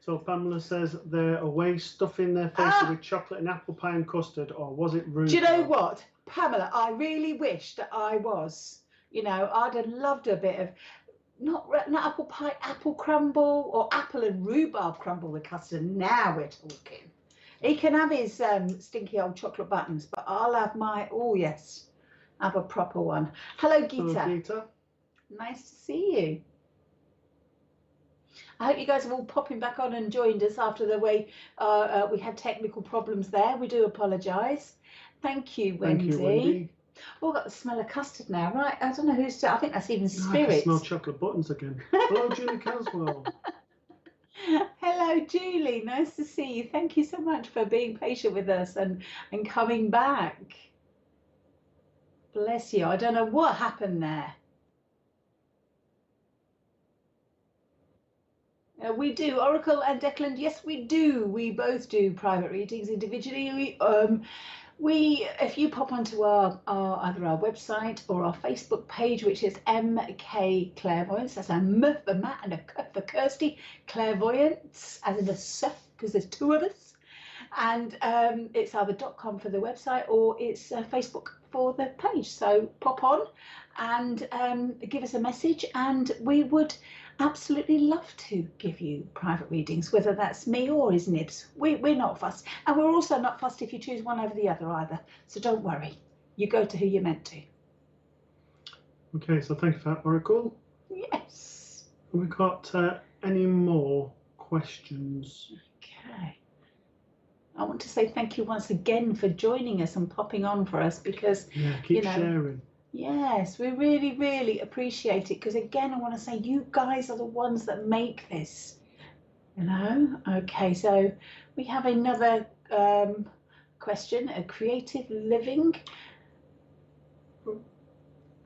So Pamela says they're away stuffing their faces with chocolate and apple pie and custard, or was it rude? Do you know what, Pamela? I really wish that I was. I'd have loved a bit of not apple pie, apple crumble, or apple and rhubarb crumble with custard. Now we're talking. He can have his stinky old chocolate buttons, but I'll have my, oh yes, have a proper one. Hello, Gita. Hello, Gita. Nice to see you. I hope you guys are all popping back on and joined us after the way we had technical problems there. We do apologise. Thank you, Wendy. Thank you, Wendy. Oh, got the smell of custard now, right? I don't know who's. I think that's even Spirits. Spirit. I can smell chocolate buttons again. Hello, Julie Caswell. Hello, Julie. Nice to see you. Thank you so much for being patient with us and coming back. Bless you. I don't know what happened there. We do, Oracle and Declan. Yes, we do. We both do private readings individually. If you pop onto our either our website or our Facebook page, which is MK Clairvoyance, that's a M for Matt and a K for Kirsty, Clairvoyance, as in the S, because there's two of us. And it's either .com for the website, or it's Facebook for the page. So pop on and give us a message, and we would absolutely love to give you private readings, whether that's me or his nibs. We're not fussed, and we're also not fussed if you choose one over the other either. So don't worry, you go to who you're meant to. Okay, so thank you for that, Oracle. Yes. Have we got any more questions? Okay. I want to say thank you once again for joining us and popping on for us, because keep sharing. Yes, we really, really appreciate it, because again, I want to say you guys are the ones that make this. Okay, so we have another question. A creative living.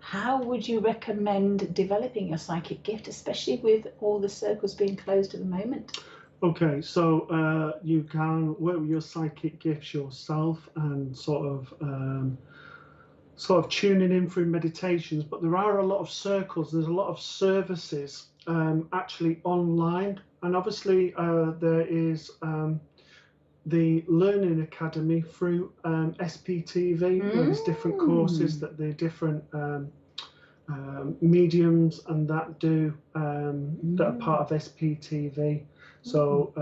How would you recommend developing your psychic gift, especially with all the circles being closed at the moment? Okay, so you can work with your psychic gifts yourself and sort of tuning in through meditations, but there are a lot of circles, there's a lot of services actually online, and obviously there is the Learning Academy through SPTV, where there's different courses that the different mediums and that do that are part of SPTV. So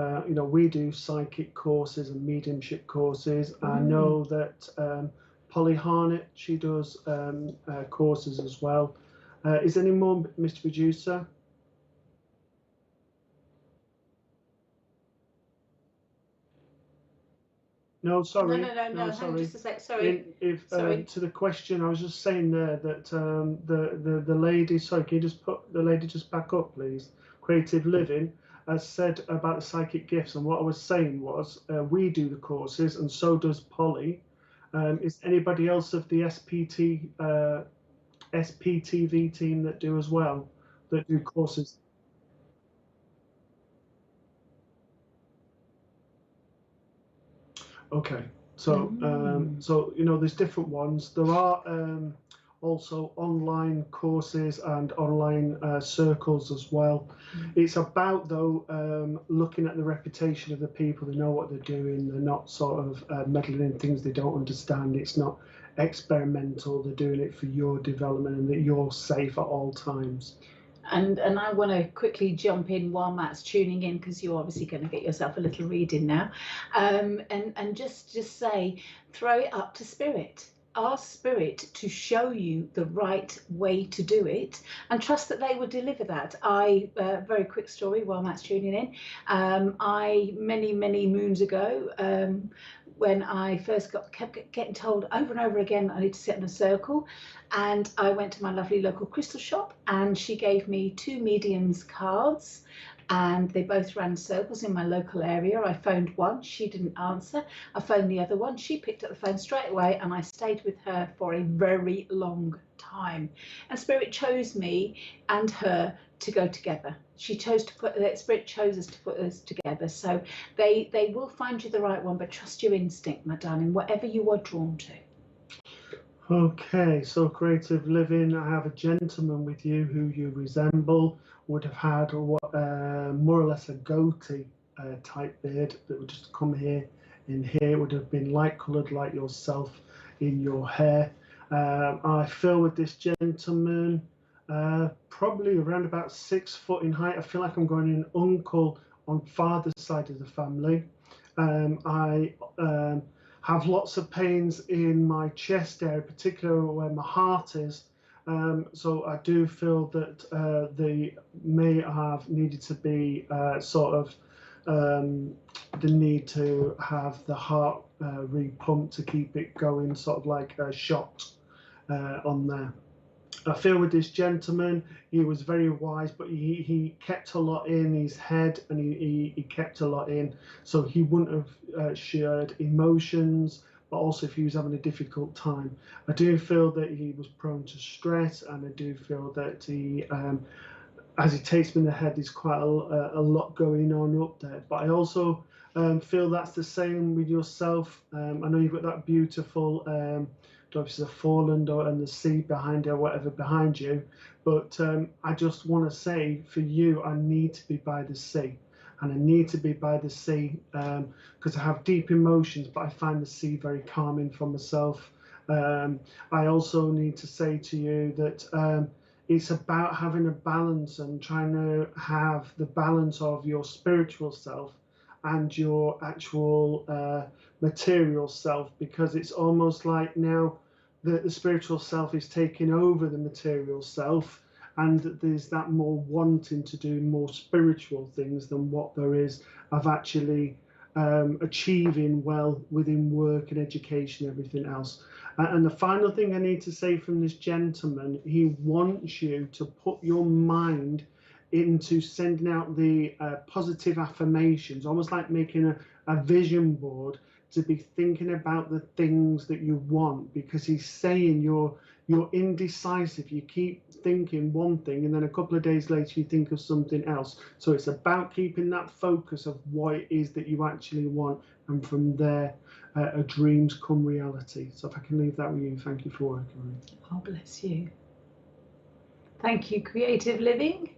we do psychic courses and mediumship courses. I know that Polly Harnett, she does courses as well. Is there any more, Mr. Producer? No, sorry. No, sorry. just a sec. Sorry. Sorry. To the question, I was just saying there that the lady. Sorry, can you just put the lady just back up, please? Creative Living has said about the psychic gifts, and what I was saying was we do the courses, and so does Polly. Is anybody else of the SPTV team that do as well, that do courses? Okay, so there's different ones. There are also online courses and online circles as well. It's about though looking at the reputation of the people. They know what they're doing. They're not sort of meddling in things they don't understand. It's not experimental. They're doing it for your development and that you're safe at all times. And I want to quickly jump in while Matt's tuning in, because you're obviously going to get yourself a little reading now, and just say, throw it up to Spirit. Ask Spirit to show you the right way to do it, and trust that they will deliver that. Very quick story while Matt's tuning in. I many moons ago, when I first kept getting told over and over again I need to sit in a circle, and I went to my lovely local crystal shop, and she gave me 2 mediums cards, and they both ran circles in my local area. I phoned one, she didn't answer. I phoned the other one, she picked up the phone straight away, and I stayed with her for a very long time. And Spirit chose me and her to go together. Spirit chose us to put us together. So they will find you the right one, but trust your instinct, my darling, whatever you are drawn to. Okay, so Creative Living, I have a gentleman with you who you resemble, would have had more or less a goatee type beard that would just come here in here, would have been light coloured like yourself in your hair. I feel with this gentleman, probably around about 6 foot in height. I feel like I'm going an uncle on father's side of the family. I have lots of pains in my chest area, particularly where my heart is. So I do feel that they may have needed to be the need to have the heart repumped to keep it going, sort of like a shot on there. I feel with this gentleman, he was very wise, but he kept a lot in his head, and he kept a lot in, so he wouldn't have shared emotions, but also if he was having a difficult time. I do feel that he was prone to stress, and I do feel that he, as he takes me in the head, there's quite a lot going on up there. But I also feel that's the same with yourself. I know you've got that beautiful obviously the foreland and the sea behind you or whatever behind you, but I just want to say for you, I need to be by the sea, and I need to be by the sea because I have deep emotions, but I find the sea very calming for myself, I also need to say to you that it's about having a balance and trying to have the balance of your spiritual self and your actual material self, because it's almost like now the spiritual self is taking over the material self, and there's that more wanting to do more spiritual things than what there is of actually achieving well within work and education, everything else. And the final thing I need to say from this gentleman, he wants you to put your mind into sending out the positive affirmations, almost like making a vision board, to be thinking about the things that you want, because he's saying you're indecisive. You keep thinking one thing and then a couple of days later you think of something else. So it's about keeping that focus of what it is that you actually want, and from there dreams come reality. So if I can leave that with you, thank you for working with me. Oh, bless you. Thank you, Creative Living.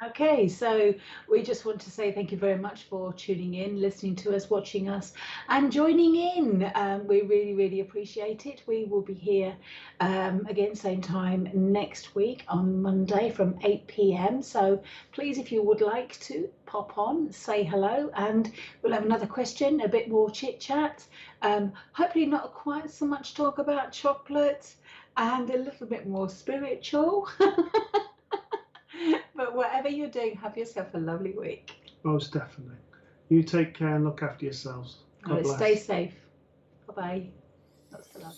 Okay, so we just want to say thank you very much for tuning in, listening to us, watching us, and joining in. We really, really appreciate it. We will be here again, same time next week on Monday from 8 p.m. So please, if you would like to pop on, say hello, and we'll have another question, a bit more chit chat. Hopefully not quite so much talk about chocolate, and a little bit more spiritual. But whatever you're doing, have yourself a lovely week. Most definitely. You take care and look after yourselves. God bless. Stay safe. Bye-bye. Lots of love.